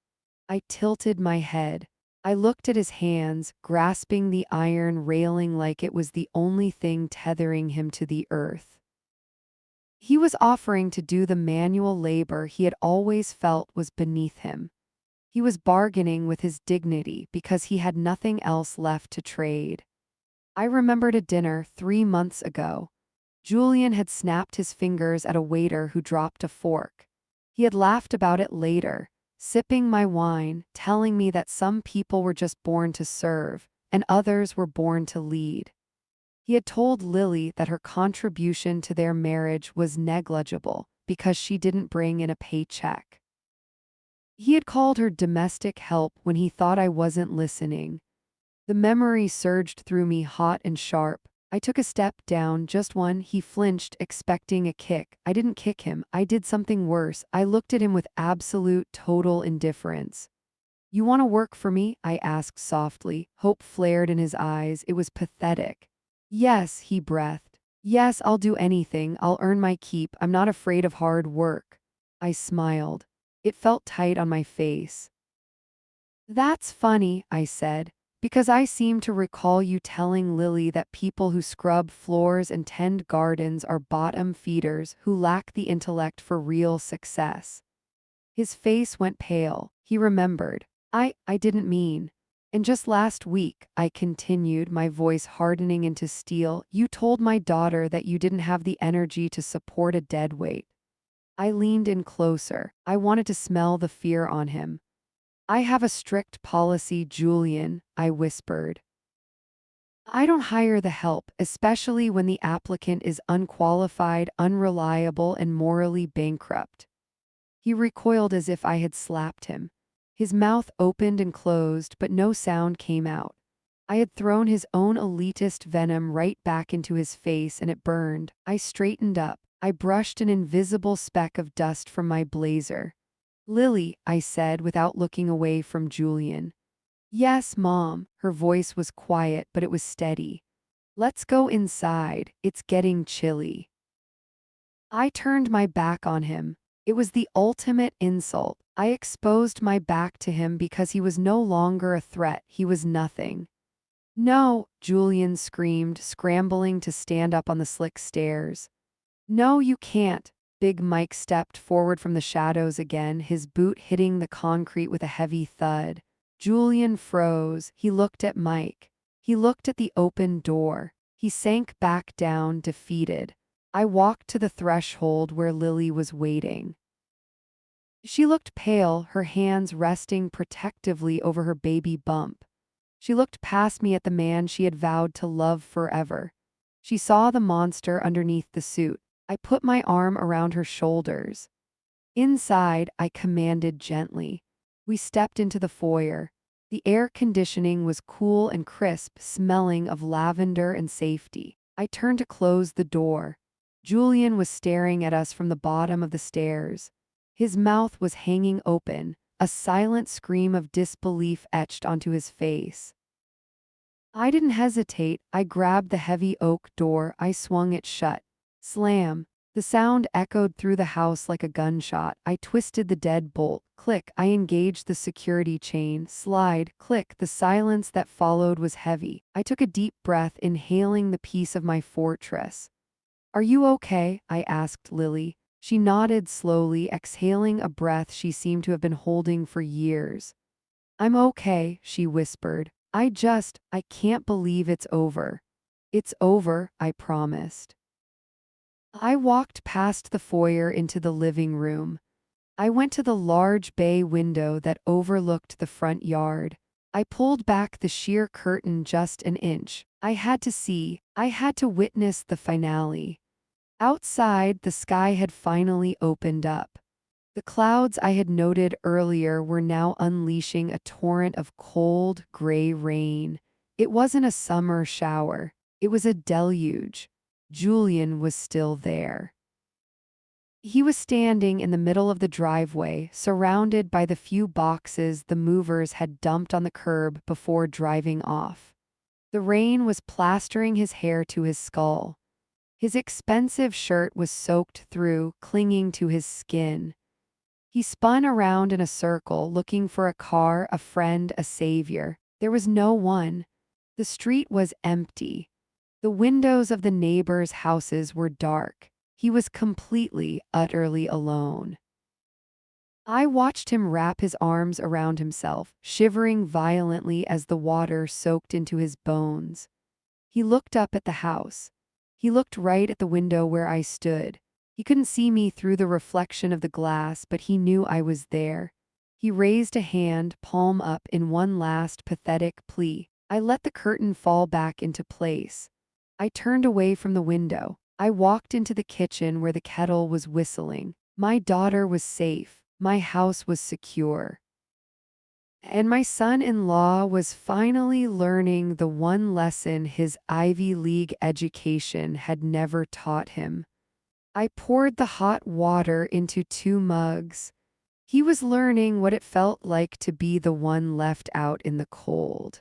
I tilted my head. I looked at his hands, grasping the iron railing like it was the only thing tethering him to the earth. He was offering to do the manual labor he had always felt was beneath him. He was bargaining with his dignity because he had nothing else left to trade. I remembered a dinner 3 months ago. Julian had snapped his fingers at a waiter who dropped a fork. He had laughed about it later, sipping my wine, telling me that some people were just born to serve, and others were born to lead. He had told Lily that her contribution to their marriage was negligible because she didn't bring in a paycheck. He had called her domestic help when he thought I wasn't listening. The memory surged through me hot and sharp. I took a step down, just one. He flinched, expecting a kick. I didn't kick him. I did something worse. I looked at him with absolute, total indifference. "You want to work for me?" I asked softly. Hope flared in his eyes. It was pathetic. "Yes," he breathed. "Yes, I'll do anything. I'll earn my keep. I'm not afraid of hard work." I smiled. It felt tight on my face. "That's funny," I said, "because I seem to recall you telling Lily that people who scrub floors and tend gardens are bottom feeders who lack the intellect for real success." His face went pale. He remembered. I didn't mean." "And just last week," I continued, my voice hardening into steel, "you told my daughter that you didn't have the energy to support a deadweight." I leaned in closer. I wanted to smell the fear on him. "I have a strict policy, Julian," I whispered. "I don't hire the help, especially when the applicant is unqualified, unreliable, and morally bankrupt." He recoiled as if I had slapped him. His mouth opened and closed, but no sound came out. I had thrown his own elitist venom right back into his face, and it burned. I straightened up. I brushed an invisible speck of dust from my blazer. "Lily," I said without looking away from Julian. "Yes, Mom." Her voice was quiet, but it was steady. "Let's go inside. It's getting chilly." I turned my back on him. It was the ultimate insult. I exposed my back to him because he was no longer a threat. He was nothing. "No," Julian screamed, scrambling to stand up on the slick stairs. "No, you can't." Big Mike stepped forward from the shadows again, his boot hitting the concrete with a heavy thud. Julian froze. He looked at Mike. He looked at the open door. He sank back down, defeated. I walked to the threshold where Lily was waiting. She looked pale, her hands resting protectively over her baby bump. She looked past me at the man she had vowed to love forever. She saw the monster underneath the suit. I put my arm around her shoulders. "Inside," I commanded gently. We stepped into the foyer. The air conditioning was cool and crisp, smelling of lavender and safety. I turned to close the door. Julian was staring at us from the bottom of the stairs. His mouth was hanging open, a silent scream of disbelief etched onto his face. I didn't hesitate. I grabbed the heavy oak door. I swung it shut. Slam. The sound echoed through the house like a gunshot. I twisted the deadbolt. Click. I engaged the security chain. Slide. Click. The silence that followed was heavy. I took a deep breath, inhaling the peace of my fortress. Are you okay? I asked Lily. She nodded slowly, exhaling a breath she seemed to have been holding for years. I'm okay, she whispered. I can't believe it's over. It's over, I promised. I walked past the foyer into the living room. I went to the large bay window that overlooked the front yard. I pulled back the sheer curtain just an inch. I had to see, I had to witness the finale. Outside, the sky had finally opened up. The clouds I had noted earlier were now unleashing a torrent of cold, gray rain. It wasn't a summer shower. It was a deluge. Julian was still there. He was standing in the middle of the driveway, surrounded by the few boxes the movers had dumped on the curb before driving off. The rain was plastering his hair to his skull. His expensive shirt was soaked through, clinging to his skin. He spun around in a circle, looking for a car, a friend, a savior. There was no one. The street was empty. The windows of the neighbors' houses were dark. He was completely, utterly alone. I watched him wrap his arms around himself, shivering violently as the water soaked into his bones. He looked up at the house. He looked right at the window where I stood. He couldn't see me through the reflection of the glass, but he knew I was there. He raised a hand, palm up, in one last pathetic plea. I let the curtain fall back into place. I turned away from the window. I walked into the kitchen where the kettle was whistling. My daughter was safe. My house was secure. And my son-in-law was finally learning the one lesson his Ivy League education had never taught him. I poured the hot water into 2 mugs. He was learning what it felt like to be the one left out in the cold.